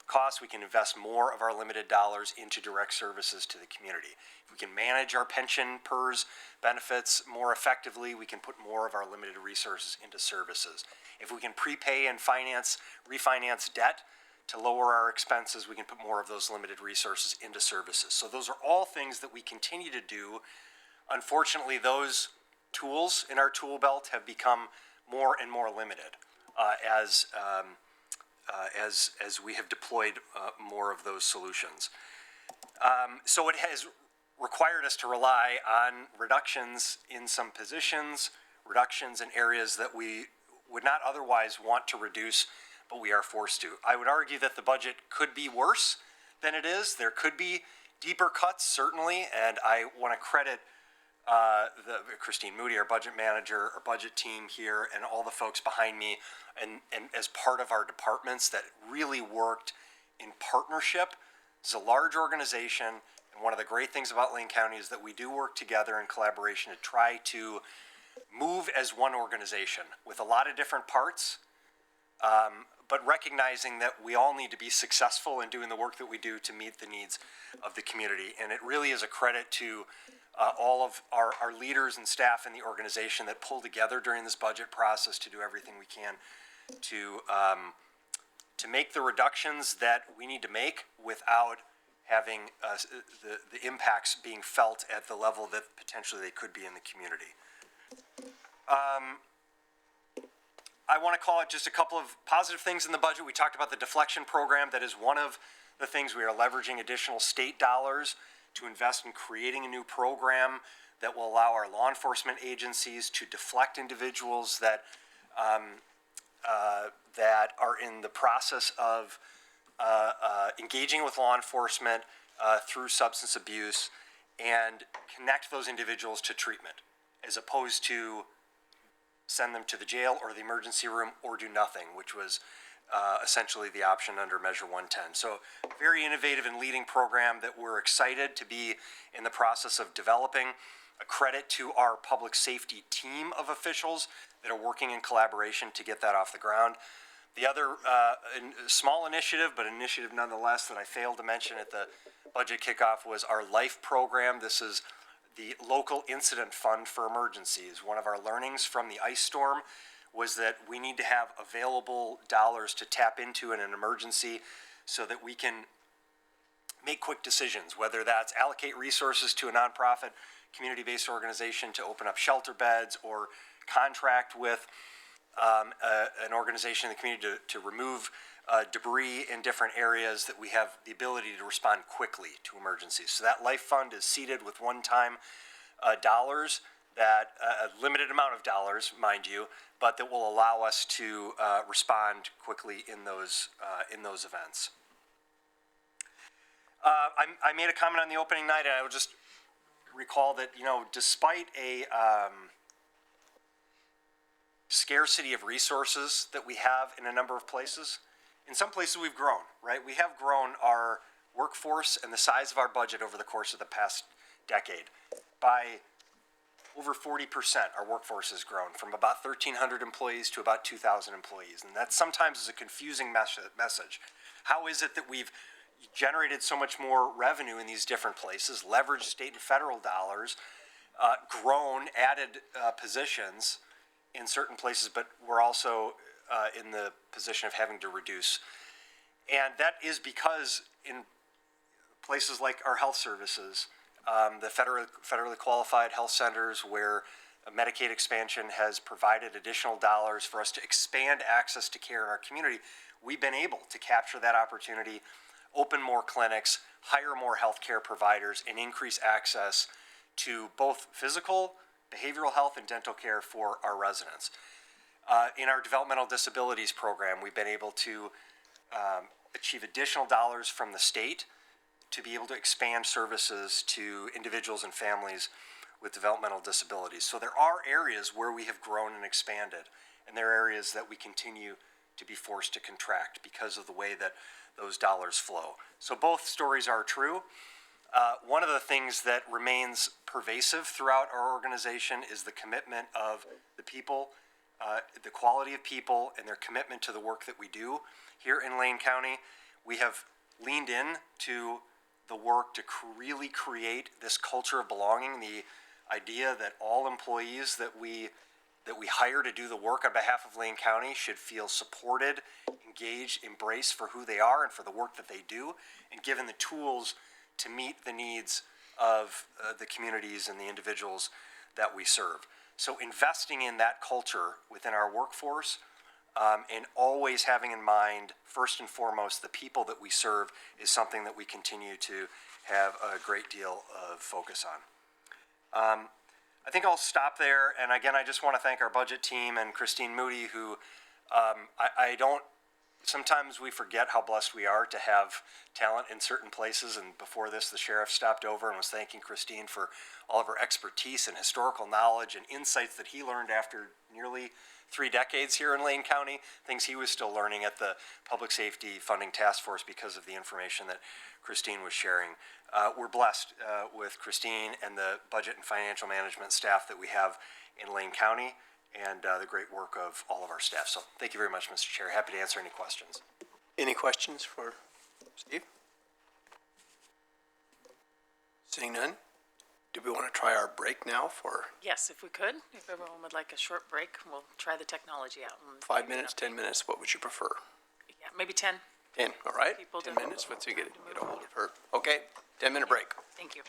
costs, we can invest more of our limited dollars into direct services to the community. If we can manage our pension PERS benefits more effectively, we can put more of our limited resources into services. If we can prepay and refinance debt to lower our expenses, we can put more of those limited resources into services. So those are all things that we continue to do. Unfortunately, those tools in our tool belt have become more and more limited as we have deployed more of those solutions. So it has required us to rely on reductions in some positions, reductions in areas that we would not otherwise want to reduce, but we are forced to. I would argue that the budget could be worse than it is. There could be deeper cuts, certainly, and I want to credit Christine Moody, our budget manager, our budget team here, and all the folks behind me, and as part of our departments that really worked in partnership. It's a large organization, and one of the great things about Lane County is that we do work together in collaboration to try to move as one organization with a lot of different parts, but recognizing that we all need to be successful in doing the work that we do to meet the needs of the community. And it really is a credit to all of our leaders and staff in the organization that pull together during this budget process to do everything we can to make the reductions that we need to make without having the impacts being felt at the level that potentially they could be in the community. I want to call it just a couple of positive things in the budget. We talked about the deflection program. That is one of the things we are leveraging additional state dollars to invest in creating a new program that will allow our law enforcement agencies to deflect individuals that that are in the process of engaging with law enforcement through substance abuse, and connect those individuals to treatment, as opposed to send them to the jail or the emergency room or do nothing, which was essentially the option under Measure 110. So very innovative and leading program that we're excited to be in the process of developing. A credit to our public safety team of officials that are working in collaboration to get that off the ground. The other small initiative, but initiative nonetheless, that I failed to mention at the budget kickoff was our LIFE program. This is the local incident fund for emergencies. One of our learnings from the ice storm was that we need to have available dollars to tap into in an emergency so that we can make quick decisions, whether that's allocate resources to a nonprofit community-based organization to open up shelter beds, or contract with an organization in the community to remove debris in different areas, that we have the ability to respond quickly to emergencies. So that LIFE fund is seeded with one-time dollars, that a limited amount of dollars, mind you, but that will allow us to respond quickly in those events. I made a comment on the opening night, and I would just recall that, despite a scarcity of resources that we have in a number of places, in some places we've grown, right? We have grown our workforce and the size of our budget over the course of the past decade by over 40%. Our workforce has grown from about 1,300 employees to about 2,000 employees. And that sometimes is a confusing message. How is it that we've generated so much more revenue in these different places, leveraged state and federal dollars, grown, added positions in certain places, but we're also in the position of having to reduce? And that is because in places like our health services, the federally qualified health centers where Medicaid expansion has provided additional dollars for us to expand access to care in our community, we've been able to capture that opportunity, open more clinics, hire more healthcare providers, and increase access to both physical, behavioral health, and dental care for our residents. In our developmental disabilities program, we've been able to achieve additional dollars from the state to be able to expand services to individuals and families with developmental disabilities. So there are areas where we have grown and expanded, and there are areas that we continue to be forced to contract because of the way that those dollars flow. So both stories are true. One of the things that remains pervasive throughout our organization is the commitment of the people, the quality of people, and their commitment to the work that we do. Here in Lane County, we have leaned in to the work to really create this culture of belonging, the idea that all employees that we hire to do the work on behalf of Lane County should feel supported, engaged, embraced for who they are and for the work that they do, and given the tools to meet the needs of the communities and the individuals that we serve. So investing in that culture within our workforce, and always having in mind, first and foremost, the people that we serve is something that we continue to have a great deal of focus on. I think I'll stop there. And again, I just want to thank our budget team and Christine Moody, who sometimes we forget how blessed we are to have talent in certain places. And before this, the sheriff stopped over and was thanking Christine for all of her expertise and historical knowledge and insights that he learned after nearly 3 decades here in Lane County, things he was still learning at the Public Safety Funding Task Force because of the information that Christine was sharing. We're blessed with Christine and the budget and financial management staff that we have in Lane County, and the great work of all of our staff. So thank you very much, Mr. Chair. Happy to answer any questions. Any questions for Steve? Seeing none, do we want to try our break now for Yes, if we could, if everyone would like a short break, we'll try the technology out. and 5 minutes, 10 minutes? What would you prefer? Yeah, maybe 10. 10, all right? People 10 to- minutes, once you get a hold of her. Okay, 10-minute break. Thank you.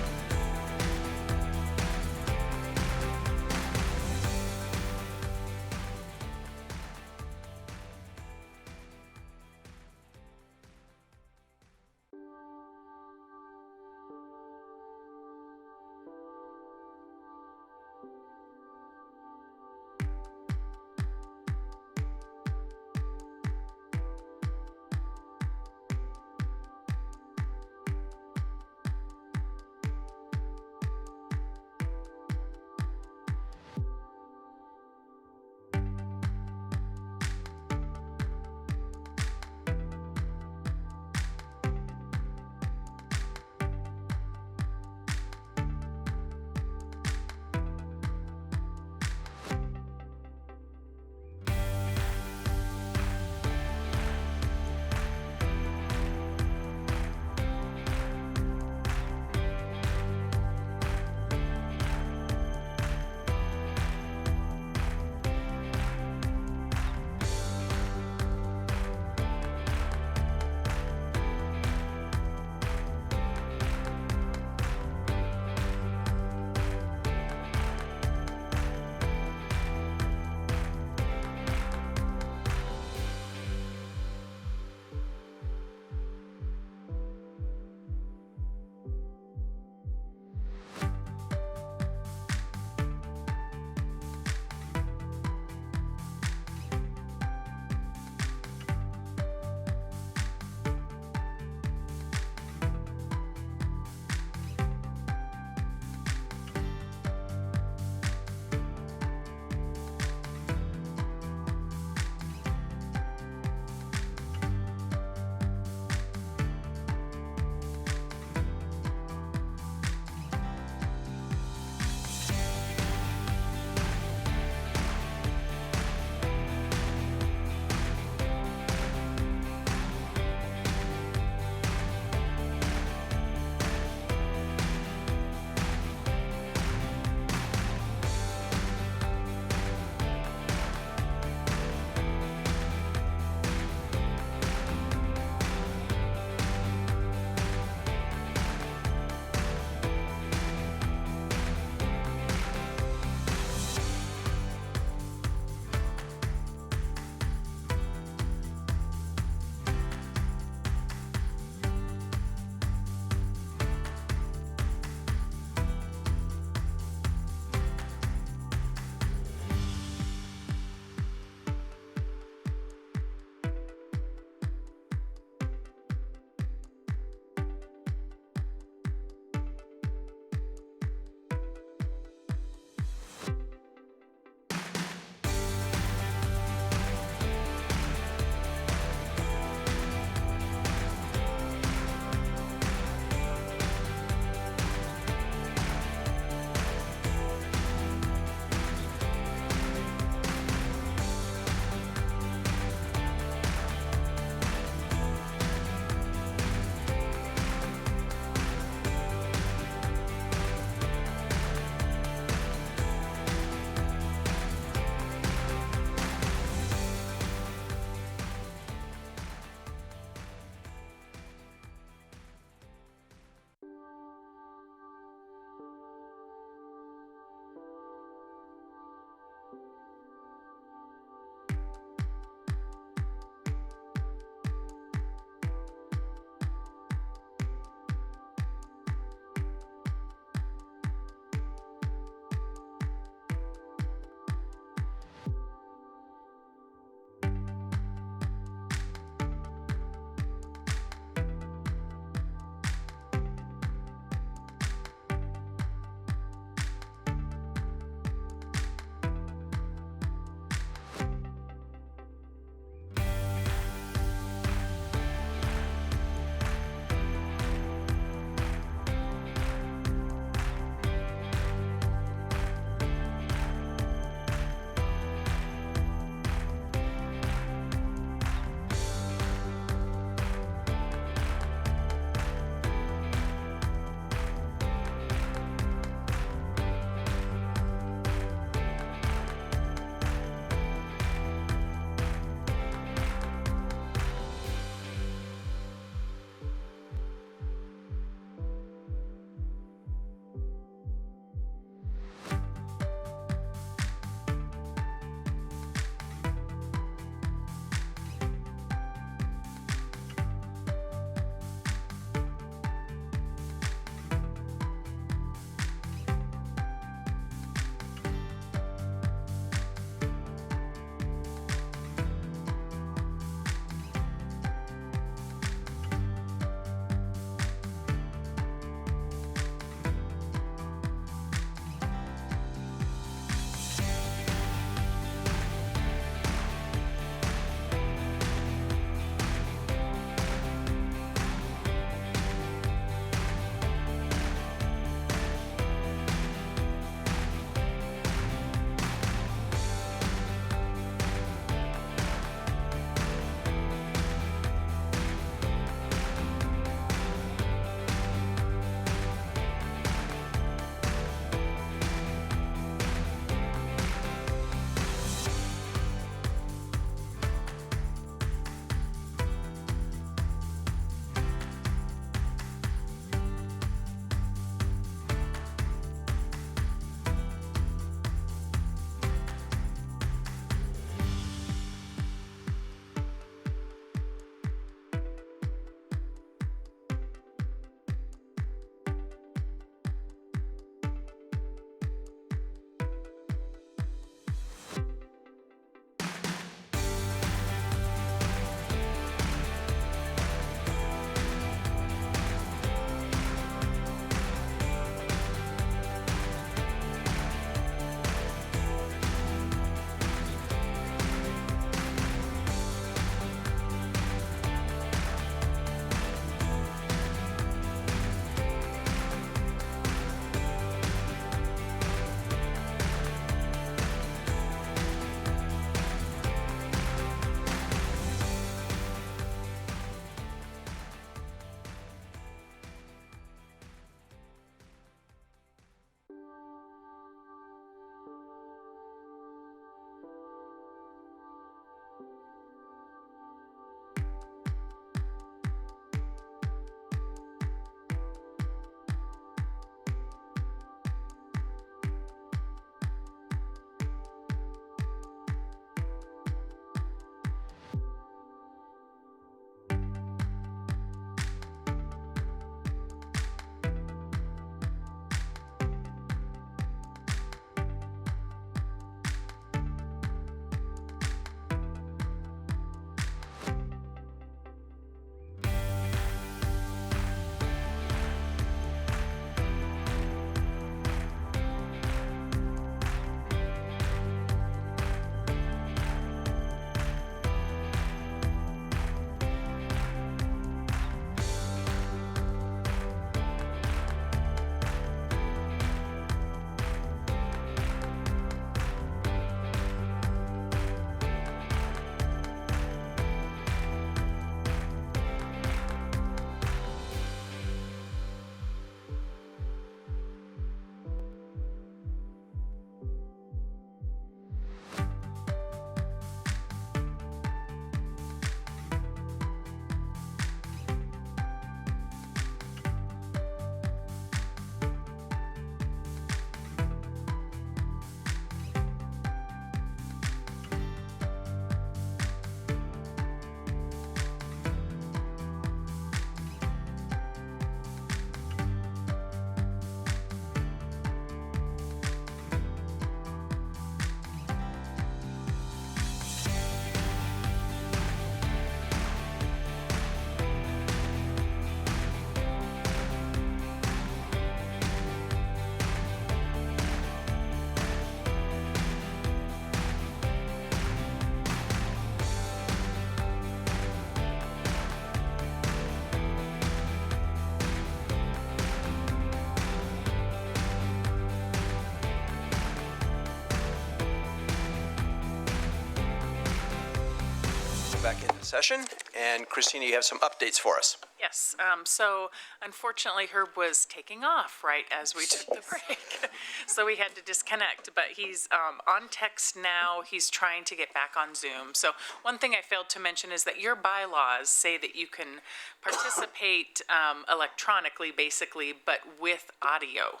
Welcome back into the session. And Christina, you have some updates for us. Yes, so unfortunately Herb was taking off right as we took the break. So we had to disconnect, but he's on text now. He's trying to get back on Zoom. So one thing I failed to mention is that your bylaws say that you can participate electronically, basically, but with audio.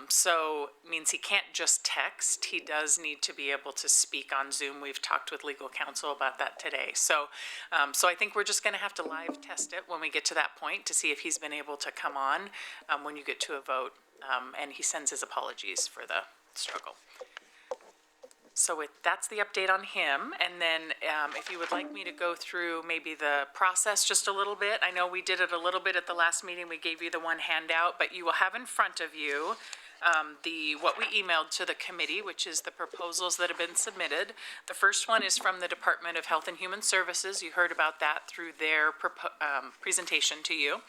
So means he can't just text. He does need to be able to speak on Zoom. We've talked with legal counsel about that today. So I think we're just going to have to live test it when we get to that point to see if he's been able to come on when you get to a vote. And he sends his apologies for the struggle. So that's the update on him. And then if you would like me to go through maybe the process just a little bit. I know we did it a little bit at the last meeting. We gave you the one handout, but you will have in front of you what we emailed to the committee, which is the proposals that have been submitted. The first one is from the Department of Health and Human Services. You heard about that through their presentation to you.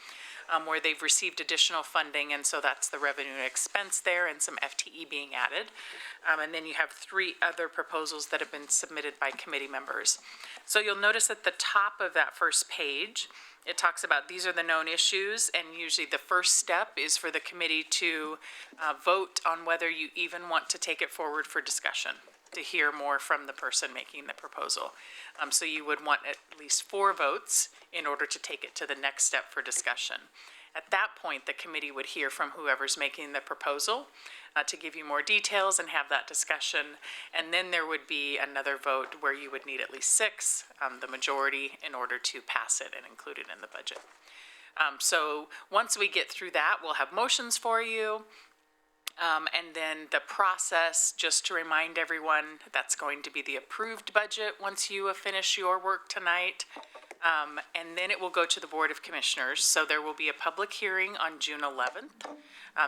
Where they've received additional funding, and so that's the revenue and expense there and some FTE being added. And then you have 3 other proposals that have been submitted by committee members. So you'll notice at the top of that first page, it talks about these are the known issues, and usually the first step is for the committee to vote on whether you even want to take it forward for discussion, to hear more from the person making the proposal. So you would want at least 4 votes in order to take it to the next step for discussion. At that point, the committee would hear from whoever's making the proposal to give you more details and have that discussion. And then there would be another vote where you would need at least 6, the majority, in order to pass it and include it in the budget. So once we get through that, we'll have motions for you. And then the process, just to remind everyone, that's going to be the approved budget once you finish your work tonight. And then it will go to the Board of Commissioners. So there will be a public hearing on June 11th.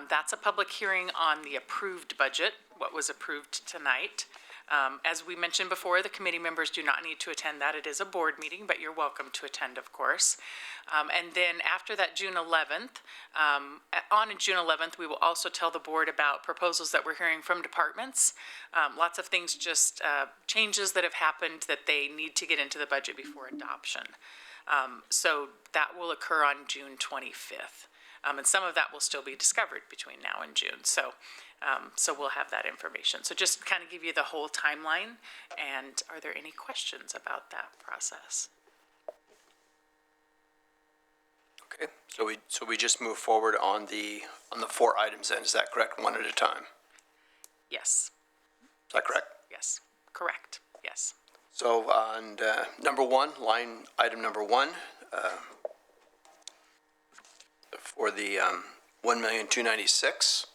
That's a public hearing on the approved budget, what was approved tonight. As we mentioned before, the committee members do not need to attend that. It is a board meeting, but you're welcome to attend, of course. And then after that June 11th, on June 11th, we will also tell the board about proposals that we're hearing from departments. Lots of things, just changes that have happened that they need to get into the budget before adoption. So that will occur on June 25th. And some of that will still be discovered between now and June. So we'll have that information. So just kind of give you the whole timeline. And are there any questions about that process? Okay, so we just move forward on the 4 items then, is that correct? One at a time? Yes. Is that correct? Yes, correct, yes. So on number 1, line item number 1, for the $1,296,000,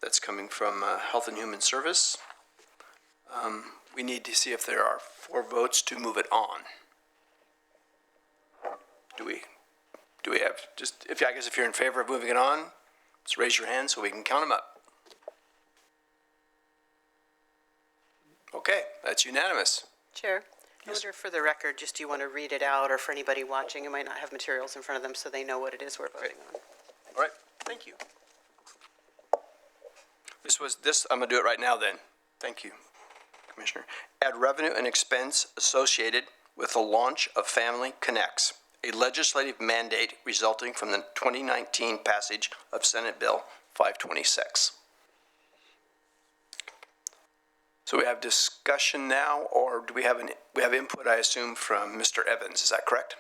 that's coming from Health and Human Service. We need to see if there are 4 votes to move it on. Do we have, just, I guess if you're in favor of moving it on, just raise your hand so we can count them up. Okay, that's unanimous. Chair, I wonder for the record, just do you want to read it out, or for anybody watching who might not have materials in front of them so they know what it is we're voting on? All right, thank you. I'm going to do it right now then. Thank you, Commissioner. Add revenue and expense associated with the launch of Family Connects, a legislative mandate resulting from the 2019 passage of Senate Bill 526. So we have discussion now, or do we have input, I assume, from Mr. Evans, is that correct?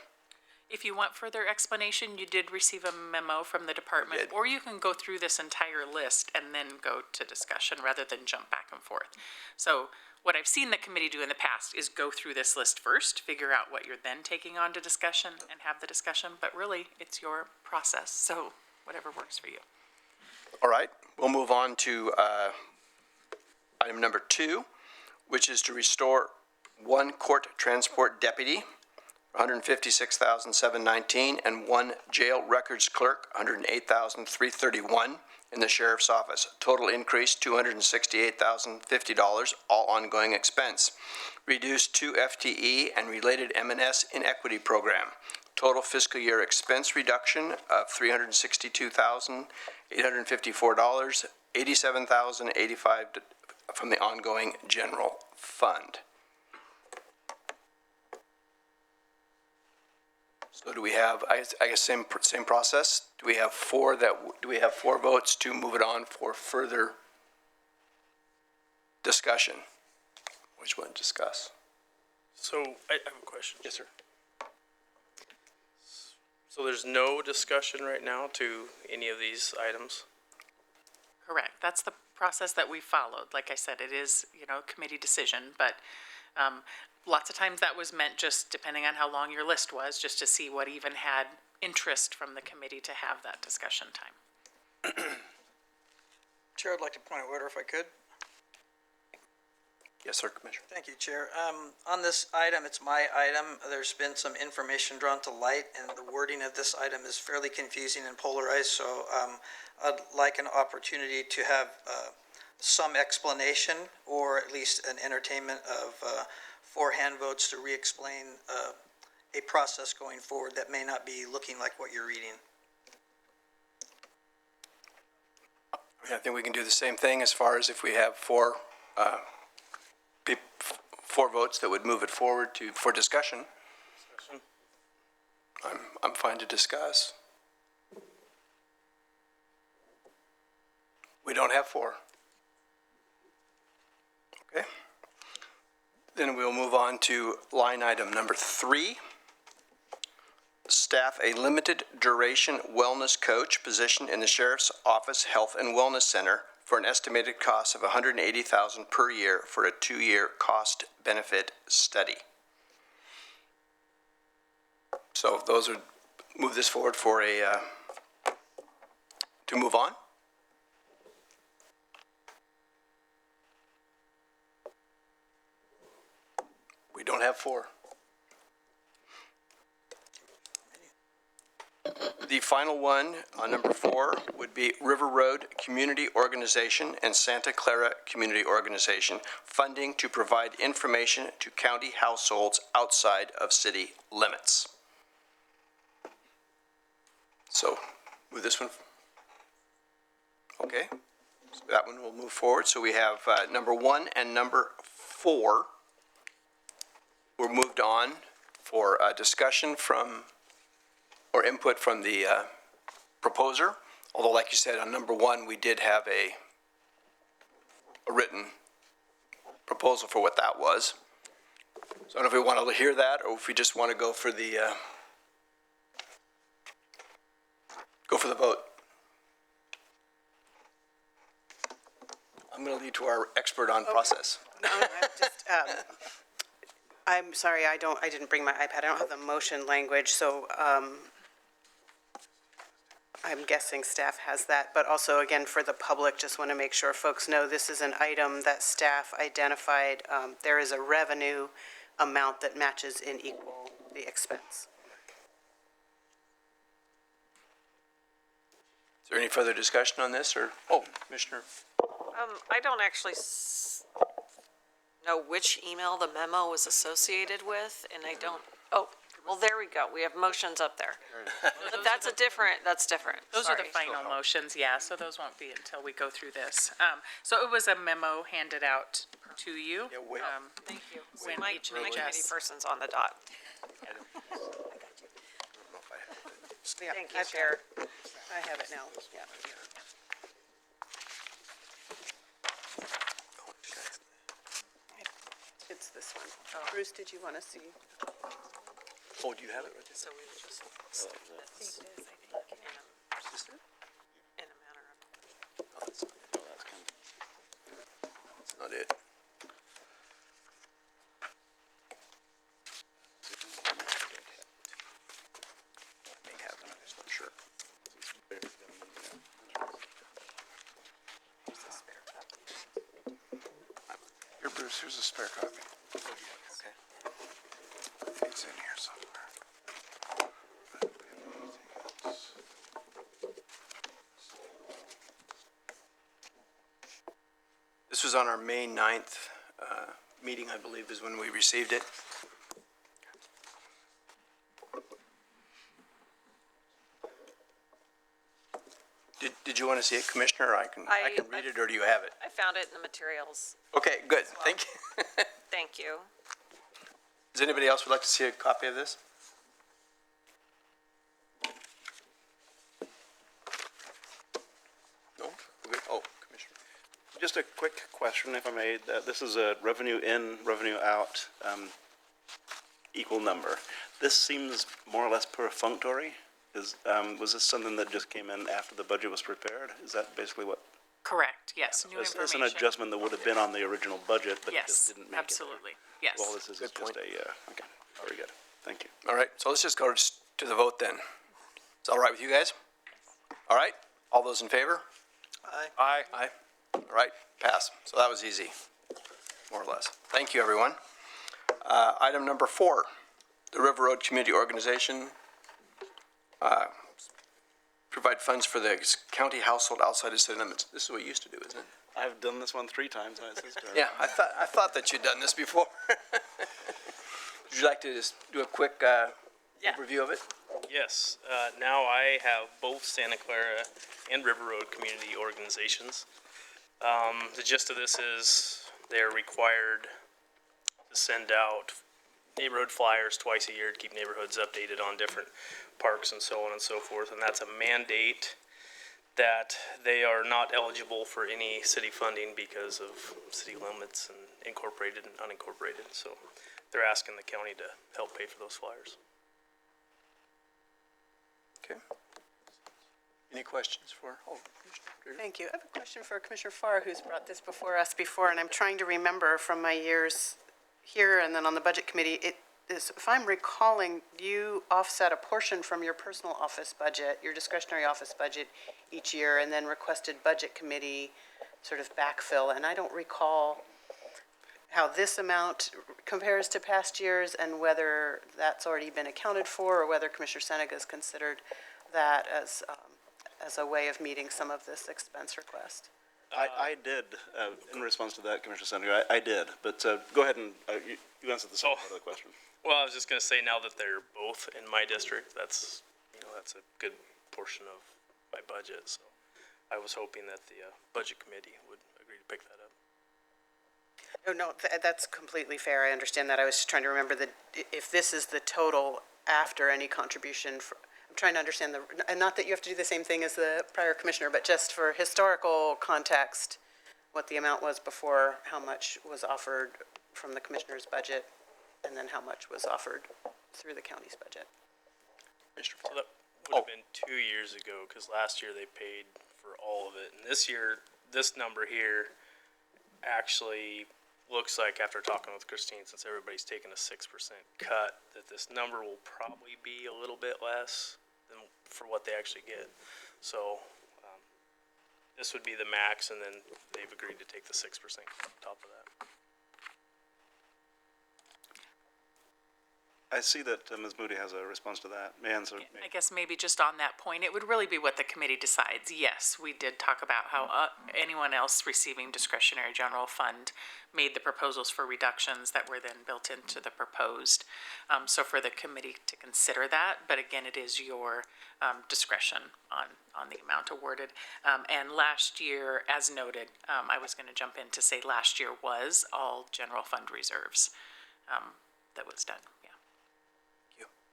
If you want further explanation, you did receive a memo from the department, or you can go through this entire list and then go to discussion rather than jump back and forth. So what I've seen the committee do in the past is go through this list first, figure out what you're then taking on to discussion and have the discussion, but really it's your process, so whatever works for you. All right, we'll move on to item number 2, which is to restore 1 court transport deputy, $156,719, and 1 jail records clerk, $108,331 in the sheriff's office. Total increase, $268,050, all ongoing expense. Reduced 2 FTE and related M&S inequity program. Total fiscal year expense reduction of $362,854, $87,085 from the ongoing general fund. So do we have, I guess, same process? Do we have four votes to move it on for further discussion? Which one discuss? So I have a question. Yes, sir. So there's no discussion right now to any of these items? Correct. That's the process that we followed. Like I said, it is, committee decision, but lots of times that was meant just depending on how long your list was, just to see what even had interest from the committee to have that discussion time. Chair, I'd like to point of order if I could. Yes, sir, Commissioner. Thank you, Chair. On this item, it's my item. There's been some information drawn to light, and the wording of this item is fairly confusing and polarized, so I'd like an opportunity to have some explanation, or at least an entertainment of 4 hand votes to re-explain a process going forward that may not be looking like what you're reading. I think we can do the same thing as far as if we have four votes that would move it forward for discussion. I'm fine to discuss. We don't have 4. Okay. Then we'll move on to line item number 3. Staff a limited duration wellness coach position in the Sheriff's Office Health and Wellness Center for an estimated cost of $180,000 per year for a 2-year cost benefit study. So those would move this forward for to move on. We don't have 4. The final one, number 4, would be River Road Community Organization and Santa Clara Community Organization, funding to provide information to county households outside of city limits. So, move this one. Okay, so that one will move forward. So we have number 1 and number 4 were moved on for discussion from or input from the proposer, although like you said, on number 1, we did have a written proposal for what that was. So I don't know if we want to hear that, or if we just want to go for the vote. I'm going to lead to our expert on process. No, I'm sorry, I didn't bring my iPad. I don't have the motion language, so I'm guessing staff has that. But also, again, for the public, just want to make sure folks know this is an item that staff identified. There is a revenue amount that matches in equal the expense. Is there any further discussion on this, or, Commissioner? I don't actually know which email the memo was associated with, and I don't, well, there we go. We have motions up there. But that's different. Those are the final motions, yeah, so those won't be until we go through this. So it was a memo handed out to you. Thank you. When My each committee HS person's on the dot. Yeah, Thank you, Chair. I have it now, yeah. It's this one. Bruce, did you want to see? Oh, do you have it right there? So we would just stick this, I think, in a manner of. That's not it. I may have it, I'm just not sure. Here, Bruce, here's a spare copy. Okay. It's in here somewhere. This was on our May 9th meeting, I believe, is when we received it. Did you want to see it, Commissioner? I can read it, or do you have it? I found it in the materials. Okay, good. Thank you. Thank you. Does anybody else would like to see a copy of this? question, if I may. This is a revenue in, revenue out, equal number. This seems more or less perfunctory. Was this something that just came in after the budget was prepared? Is that basically what? Correct, yes, new It's information. an adjustment that would have been on the original budget, but it just Yes, didn't make absolutely, it. yes. Well, this is just a, okay, very good. Thank you. All right, so let's just go to the vote then. It's all right with you guys? All right, all those in favor? Aye. Aye. All right, pass. So that was easy, more or less. Thank you, everyone. Item number 4, the River Road Community Organization. Provide funds for the county household outside of city limits. This is what you used to do, isn't it? I've done this one 3 times, and it's his turn. Yeah, I thought that you'd done this before. Would you like to just do a quick overview of it? Yes, now I have both Santa Clara and River Road community organizations. The gist of this is they're required to send out neighborhood flyers twice a year to keep neighborhoods updated on different parks and so on and so forth. And that's a mandate that they are not eligible for any city funding because of city limits and incorporated and unincorporated. So they're asking the county to help pay for those flyers. Okay. Any questions for? Thank you. I have a question for Commissioner Farr, who's brought this before us before, and I'm trying to remember from my years here and then on the Budget Committee, it is, if I'm recalling, you offset a portion from your personal office budget, your discretionary office budget each year, and then requested Budget Committee sort of backfill, and I don't recall how this amount compares to past years and whether that's already been accounted for or whether Commissioner Senega's considered that as a way of meeting some of this expense request. I did, in response to that, Commissioner Senator, I did, but go ahead and, you answered the second part of the question. Well, I was just going to say, now that they're both in my district, that's a good portion of my budget. So I was hoping that the Budget Committee would agree to pick that up. No, that's completely fair. I understand that. I was just trying to remember that if this is the total after any contribution, I'm trying to understand and not that you have to do the same thing as the prior commissioner, but just for historical context, what the amount was before, how much was offered from the commissioner's budget, and then how much was offered through the county's budget. Mr. So that would have been 2 years ago, because last year they paid for all of it. And this year, this number here actually looks like, after talking with Christine, since everybody's taken a 6% cut, that this number will probably be a little bit less than for what they actually get. So this would be the max, and then they've agreed to take the 6% on top of that. I see that Ms. Moody has a response to that. May I answer? I guess maybe just on that point, it would really be what the committee decides. Yes, we did talk about how anyone else receiving discretionary general fund made the proposals for reductions that were then built into the proposed. So for the committee to consider that, but again, it is your discretion on the amount awarded. And last year, as noted, I was going to jump in to say last year was all general fund reserves that was done.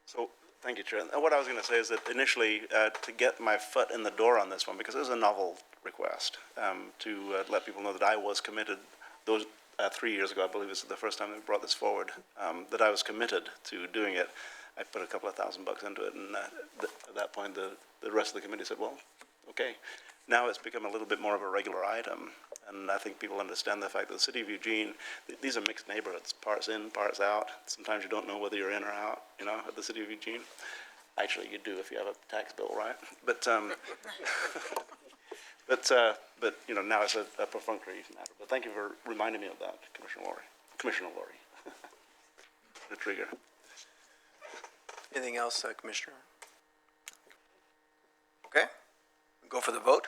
So, thank you, Chair. And what I was going to say is that initially, to get my foot in the door on this one, because it was a novel request, to let people know that I was committed, those 3 years ago, I believe this is the first time they brought this forward, that I was committed to doing it. I put a couple of $1,000 into it, and at that point, the rest of the committee said, well, okay. Now it's become a little bit more of a regular item, and I think people understand the fact that the city of Eugene, these are mixed neighborhoods, parts in, parts out. Sometimes you don't know whether you're in or out, at the city of Eugene. Actually, you do if you have a tax bill, right? But, now it's a perfunctory matter. But thank you for reminding me of that, Commissioner Laurie. The trigger. Anything else, Commissioner? Okay, go for the vote.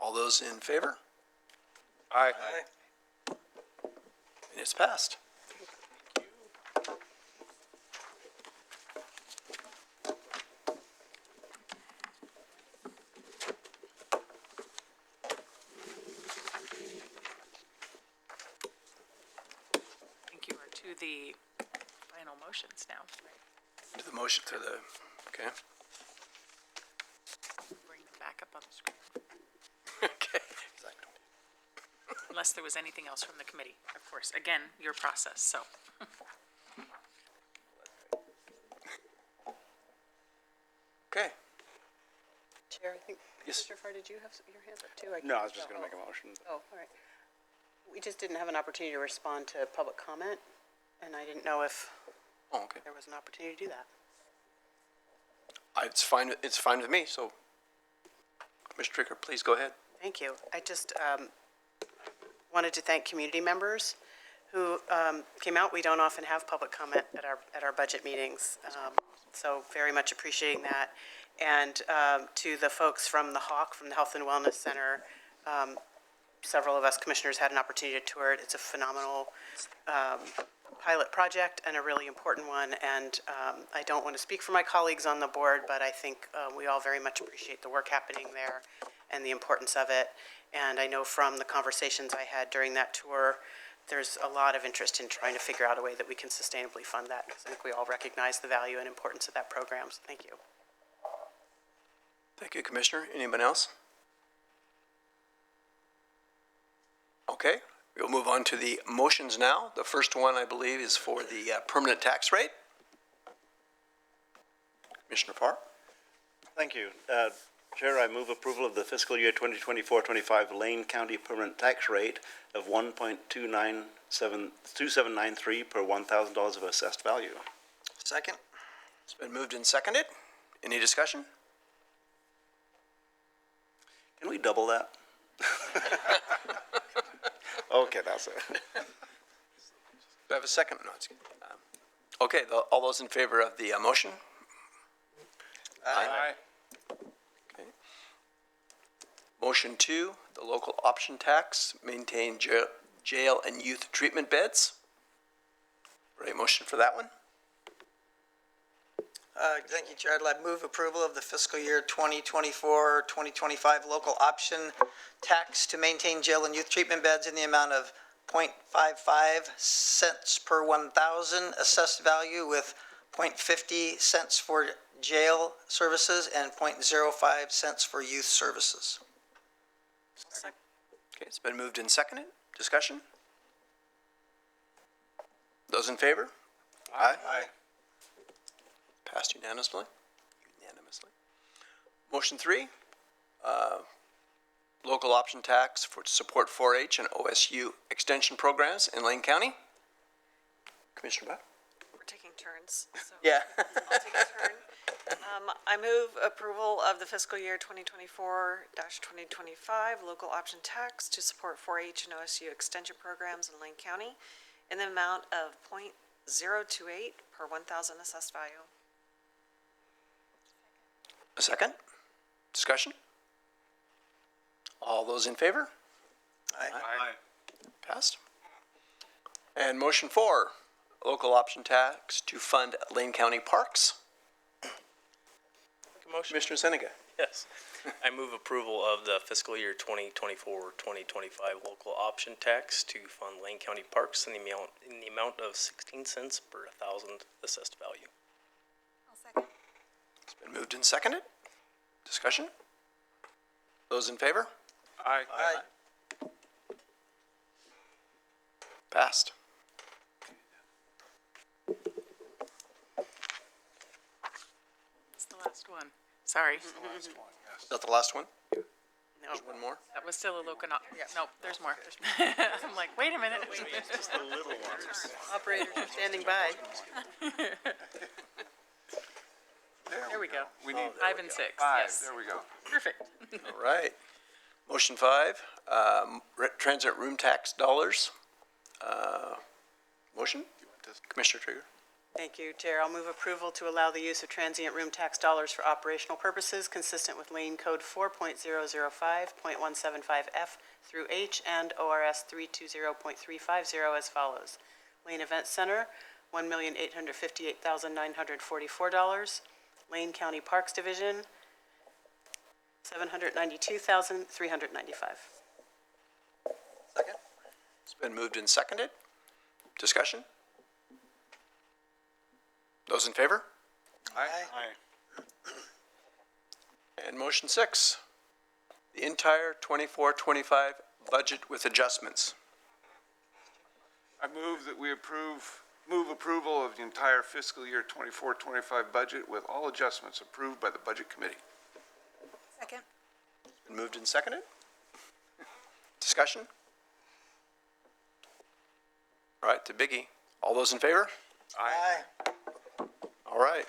All those in favor? Aye. And it's passed. I think you are to the final motions now. To the motion, okay. Bring them back up on the screen. Okay. unless there was anything else from the committee, of course. Again, your process, so. Okay. Chair, I think, Yes. Mr. Farr, did you have your hand up too? No, I was just going to make a motion. Oh, all right. We just didn't have an opportunity to respond to public comment, and I didn't know if Oh, okay. there was an opportunity to do that. It's fine with me, so Commissioner Tricker, please go ahead. Thank you. I just wanted to thank community members who came out. We don't often have public comment at our budget meetings, so very much appreciating that. And to the folks from the Hawk, from the Health and Wellness Center, several of us commissioners had an opportunity to tour it. It's a phenomenal pilot project and a really important one. And I don't want to speak for my colleagues on the board, but I think we all very much appreciate the work happening there and the importance of it. And I know from the conversations I had during that tour, there's a lot of interest in trying to figure out a way that we can sustainably fund that, because I think we all recognize the value and importance of that program. So thank you. Thank you, Commissioner. Anyone else? Okay, we'll move on to the motions now. The first one, I believe, is for the permanent tax rate. Commissioner Farr? Thank you. Chair, I move approval of the fiscal year 2024-25 Lane County permanent tax rate of 1.2793 per $1,000 of assessed value. Second? It's been moved and seconded. Any discussion? Can we double that? Okay, that's it. Do I have a second? No, it's good. Okay, all those in favor of the motion? Aye. Okay. Motion 2, the local option tax, maintain jail and youth treatment beds. Right, motion for that one? Thank you, Chair. I'd like to move approval of the fiscal year 2024-2025 local option tax to maintain jail and youth treatment beds in the amount of 0.55 cents per 1,000 assessed value, with 0.50 cents for jail services and 0.05 cents for youth services. Okay, it's been moved and seconded. Discussion? Those in favor? Aye. Aye. Passed unanimously. Motion 3, local option tax for support 4-H and OSU extension programs in Lane County. Commissioner Beck? We're taking turns, so. Yeah. I'll take a turn. I move approval of the fiscal year 2024-2025 local option tax to support 4-H and OSU extension programs in Lane County in the amount of 0.028 per 1,000 assessed value. A second? Discussion? All those in favor? Aye. Passed. And motion 4, local option tax to fund Lane County parks. Motion. Commissioner Seneca. Yes. I move approval of the fiscal year 2024-2025 local option tax to fund Lane County parks in the amount of 16 cents per 1,000 assessed value. I'll second. It's been moved and seconded. Discussion? Those in favor? Aye. Passed. It's the last one. Sorry. Is that the last one? No, There's one more? That was still a local, no, there's more. I'm like, wait a minute. Just the little ones. operators are standing by. There we go. We need 5 and 6, five, yes. there we go. Perfect. All right. Motion 5, transit room tax dollars. Motion? Commissioner Trigger. Thank you, Chair. I'll move approval to allow the use of transient room tax dollars for operational purposes consistent with Lane Code 4.005.175F through H and ORS 320.350 as follows. Lane Event Center, $1,858,944. Lane County Parks Division, $792,395. Second? It's been moved and seconded. Discussion? Those in favor? Aye. And motion 6, the entire 24-25 budget with adjustments. I move that we move approval of the entire fiscal year 24-25 budget with all adjustments approved by the Budget Committee. Second. Been moved and seconded. Discussion? All right, to Biggie. All those in favor? Aye. All right.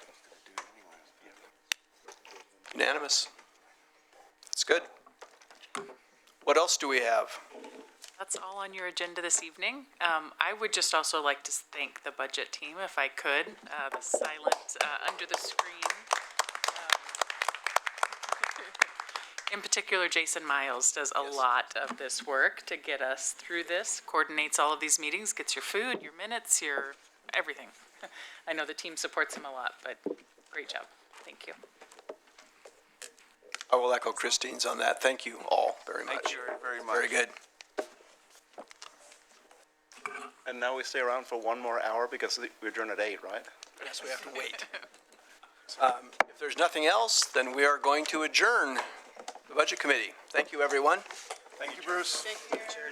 Unanimous. That's good. What else do we have? That's all on your agenda this evening. I would just also like to thank the budget team, if I could, the silent, under the screen. In particular, Jason Miles does a lot of this work to get us through this, coordinates all of these meetings, gets your food, your minutes, your everything. I know the team supports him a lot, but great job. Thank you. I will echo Christine's on that. Thank you all very much. Thank you very much. Very good. And now we stay around for one more hour because we adjourn at 8, right? Yes, we have to wait. If there's nothing else, then we are going to adjourn the Budget Committee. Thank you, everyone. Thank you, Bruce. Chair,